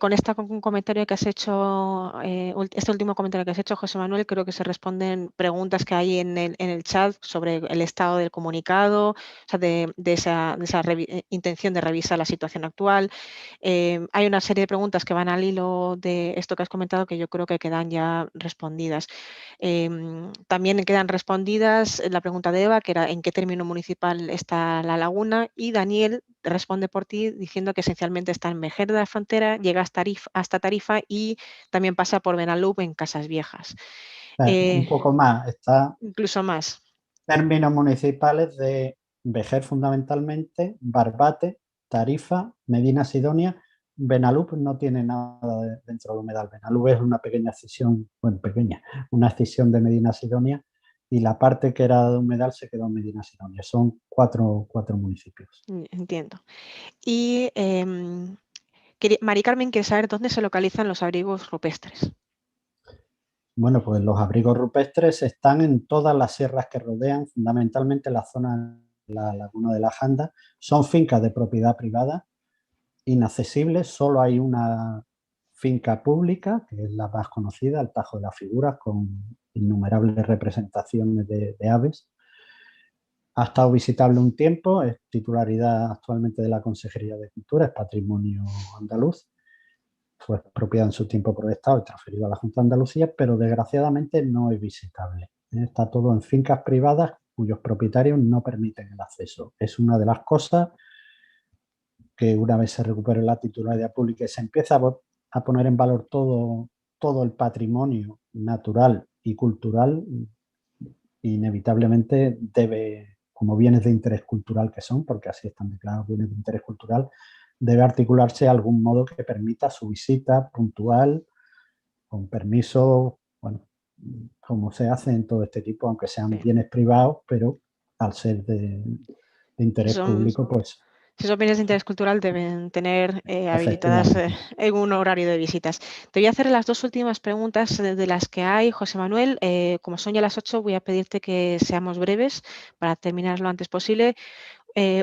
[SPEAKER 1] con un comentario que has hecho, este último comentario que has hecho, José Manuel, creo que se responden preguntas que hay en el chat sobre el estado del comunicado, o sea, de esa intención de revisar la situación actual. Hay una serie de preguntas que van al hilo de esto que has comentado, que yo creo que quedan ya respondidas. También quedan respondidas la pregunta de Eva, que era ¿en qué término municipal está la laguna? Y Daniel responde por ti diciendo que esencialmente está en Vejer de la Frontera, llega hasta Tarifa y también pasa por Benalup en Casas Viejas.
[SPEAKER 2] Un poco más, está
[SPEAKER 1] incluso más.
[SPEAKER 2] Términos municipales de Vejer fundamentalmente, Barbate, Tarifa, Medina Sidonia, Benalub no tiene nada dentro del humedal. Benalub es una pequeña escisión, bueno, pequeña, una escisión de Medina Sidonia, y la parte que era de humedal se quedó en Medina Sidonia. Son cuatro municipios.
[SPEAKER 1] Entiendo. Y Mari Carmen quiere saber dónde se localizan los abrigos rupestres.
[SPEAKER 2] Bueno, pues los abrigos rupestres están en todas las sierras que rodean, fundamentalmente la zona de la laguna de la Janda. Son fincas de propiedad privada, inaccesibles. Solo hay una finca pública, que es la más conocida, el Tajo de las Figuras, con innumerables representaciones de aves. Ha estado visitable un tiempo, es titularidad actualmente de la Consejería de Cultura, es patrimonio andaluz. Fue propiedad en su tiempo por el Estado y transferido a la Junta de Andalucía, pero desgraciadamente no es visitable. Está todo en fincas privadas cuyos propietarios no permiten el acceso. Es una de las cosas que, una vez se recupere la titularidad pública y se empieza a poner en valor todo el patrimonio natural y cultural, inevitablemente debe, como bienes de interés cultural que son, porque así están declarados bienes de interés cultural, debe articularse de algún modo que permita su visita puntual, con permiso, bueno, como se hace en todo este tipo, aunque sean
[SPEAKER 1] Sí.
[SPEAKER 2] bienes privados, pero al ser de interés público, pues
[SPEAKER 1] Si son bienes de interés cultural, deben tener habilitadas
[SPEAKER 2] efectivamente.
[SPEAKER 1] en un horario de visitas. Te voy a hacer las dos últimas preguntas de las que hay, José Manuel. Como son ya las 8, voy a pedirte que seamos breves para terminar lo antes posible.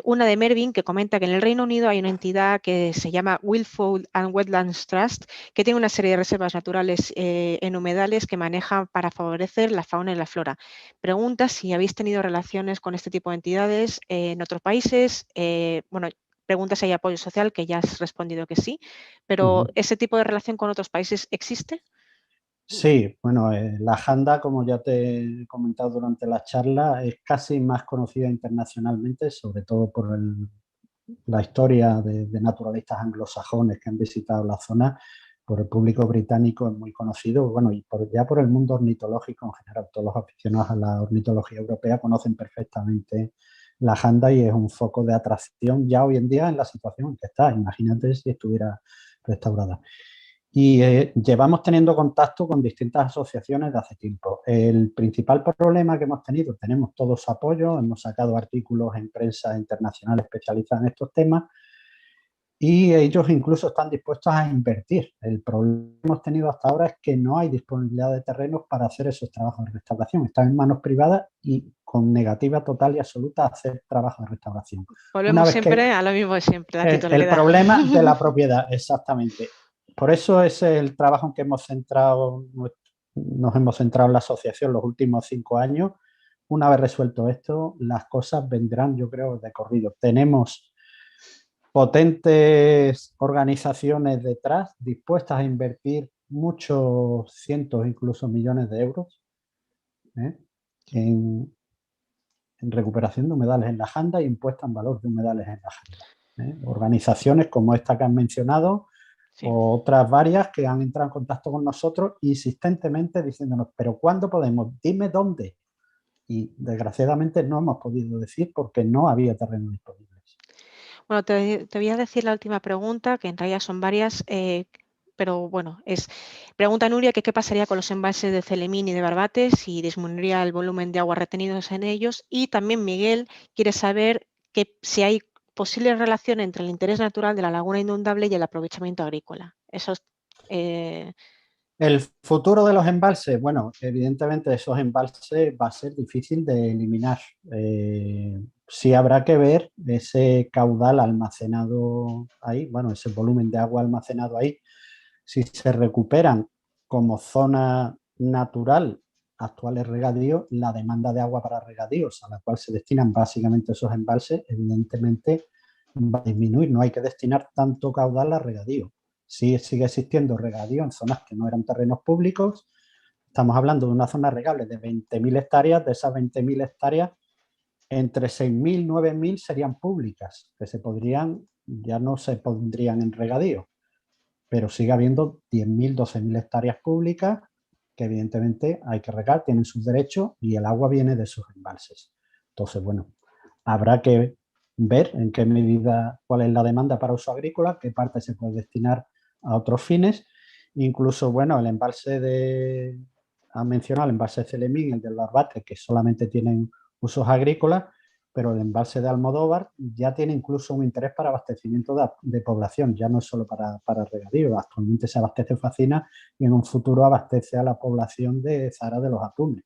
[SPEAKER 1] Una de Mervyn, que comenta que en el Reino Unido hay una entidad que se llama Wildfowl and Wetlands Trust, que tiene una serie de reservas naturales en humedales que maneja para favorecer la fauna y la flora. Pregunta si habéis tenido relaciones con este tipo de entidades en otros países. Bueno, pregunta si hay apoyo social, que ya has respondido que sí, pero ¿ese tipo de relación con otros países existe?
[SPEAKER 2] Sí, bueno, la Janda, como ya te he comentado durante la charla, es casi más conocida internacionalmente, sobre todo por la historia de naturalistas anglosajones que han visitado la zona. Por el público británico es muy conocido, bueno, y ya por el mundo ornitológico en general. Todos los aficionados a la ornitología europea conocen perfectamente la Janda y es un foco de atracción ya hoy en día en la situación en que está. Imagínate si estuviera restaurada. Y llevamos teniendo contacto con distintas asociaciones de hace tiempo. El principal problema que hemos tenido, tenemos todo su apoyo, hemos sacado artículos en prensa internacional especializada en estos temas y ellos incluso están dispuestos a invertir. El problema que hemos tenido hasta ahora es que no hay disponibilidad de terrenos para hacer esos trabajos de restauración. Están en manos privadas y con negativa total y absoluta a hacer trabajos de restauración. Una
[SPEAKER 1] Volvemos
[SPEAKER 2] vez que
[SPEAKER 1] siempre a lo mismo de siempre, la
[SPEAKER 2] el
[SPEAKER 1] titularidad.
[SPEAKER 2] problema de la propiedad, exactamente. Por eso es el trabajo en que nos hemos centrado en la asociación los últimos 5 años. Una vez resuelto esto, las cosas vendrán, yo creo, de corrido. Tenemos potentes organizaciones detrás dispuestas a invertir muchos cientos, incluso millones de euros, ¿eh? en, en recuperación de humedales en la Janda y puesta en valor de humedales en la Janda. Organizaciones como esta que han mencionado,
[SPEAKER 1] Sí.
[SPEAKER 2] o otras varias que han entrado en contacto con nosotros insistentemente diciéndonos, pero ¿cuándo podemos? Dime dónde. Y desgraciadamente no hemos podido decir porque no había terreno disponible.
[SPEAKER 1] Bueno, te voy a decir la última pregunta, que en realidad son varias, pero bueno, pregunta Nuria que qué pasaría con los embalses de Celemín y de Barbate, si disminuiría el volumen de agua retenidos en ellos. Y también Miguel quiere saber si hay posible relación entre el interés natural de la laguna inundable y el aprovechamiento agrícola.
[SPEAKER 2] El futuro de los embalses, bueno, evidentemente esos embalses va a ser difícil de eliminar. Sí habrá que ver ese caudal almacenado ahí, bueno, ese volumen de agua almacenado ahí, si se recuperan como zona natural actuales regadíos, la demanda de agua para regadíos, a la cual se destinan básicamente esos embalses, evidentemente va a disminuir. No hay que destinar tanto caudal a regadío. Sí sigue existiendo regadío en zonas que no eran terrenos públicos. Estamos hablando de una zona regable de 20.000 hectáreas. De esas 20.000 hectáreas, entre 6.000 y 9.000 serían públicas, que ya no se pondrían en regadío. Pero sigue habiendo 10.000, 12.000 hectáreas públicas que evidentemente hay que regar, tienen sus derechos y el agua viene de sus embalses. Entonces, bueno, habrá que ver en qué medida, cuál es la demanda para uso agrícola, qué parte se puede destinar a otros fines. Incluso, bueno, el embalse ha mencionado el embalse de Celemín, el de los Arbates, que solamente tienen usos agrícolas, pero el embalse de Almodóvar ya tiene incluso un interés para abastecimiento de población, ya no es solo para regadío. Actualmente se abastece Facina y en un futuro abastece a la población de Zara de los Atunes.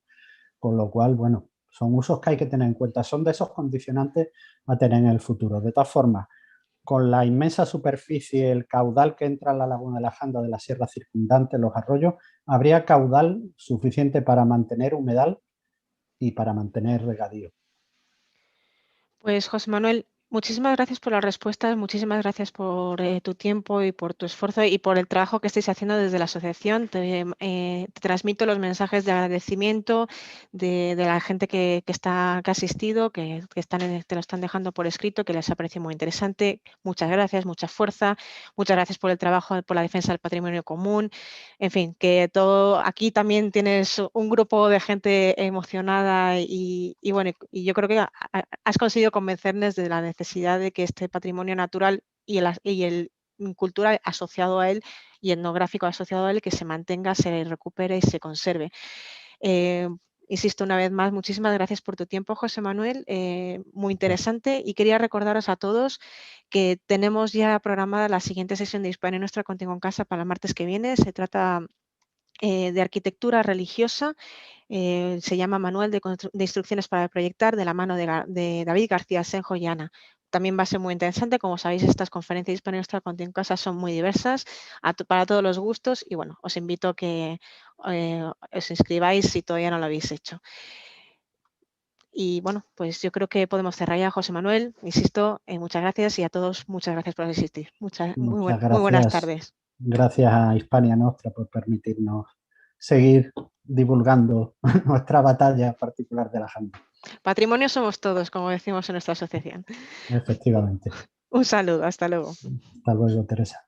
[SPEAKER 2] Con lo cual, bueno, son usos que hay que tener en cuenta, son de esos condicionantes a tener en el futuro. De todas formas, con la inmensa superficie, el caudal que entra en la laguna de la Janda de la sierra circundante, los arroyos, habría caudal suficiente para mantener humedal y para mantener regadío.
[SPEAKER 1] Pues José Manuel, muchísimas gracias por las respuestas, muchísimas gracias por tu tiempo y por tu esfuerzo y por el trabajo que estáis haciendo desde la asociación. Te transmito los mensajes de agradecimiento de la gente que ha asistido, que te lo están dejando por escrito, que les ha parecido muy interesante. Muchas gracias, mucha fuerza, muchas gracias por el trabajo por la defensa del patrimonio común. En fin, que todo aquí también tienes un grupo de gente emocionada y bueno, y yo creo que has conseguido convencernos de la necesidad de que este patrimonio natural y el cultural asociado a él y etnográfico asociado a él, que se mantenga, se recupere y se conserve. Insisto una vez más, muchísimas gracias por tu tiempo, José Manuel, muy interesante, y quería recordaros a todos que tenemos ya programada la siguiente sesión de Hispania Nuestra Contigo en Casa para el martes que viene. Se trata de arquitectura religiosa. Se llama Manual de Instrucciones para Proyectar, de la mano de David García Senjo y Ana. También va a ser muy interesante. Como sabéis, estas conferencias Hispania Nuestra Contigo en Casa son muy diversas, para todos los gustos, y bueno, os invito a que os inscribáis si todavía no lo habéis hecho. Y bueno, pues yo creo que podemos cerrar ya, José Manuel. Insisto, muchas gracias, y a todos muchas gracias por asistir. Muy
[SPEAKER 2] Muchas
[SPEAKER 1] buenas
[SPEAKER 2] gracias.
[SPEAKER 1] tardes.
[SPEAKER 2] Gracias a Hispania Nostra por permitirnos seguir divulgando nuestra batalla particular de la Janda.
[SPEAKER 1] Patrimonio somos todos, como decimos en nuestra asociación.
[SPEAKER 2] Efectivamente.
[SPEAKER 1] Un saludo, hasta luego.
[SPEAKER 2] Hasta luego, Teresa.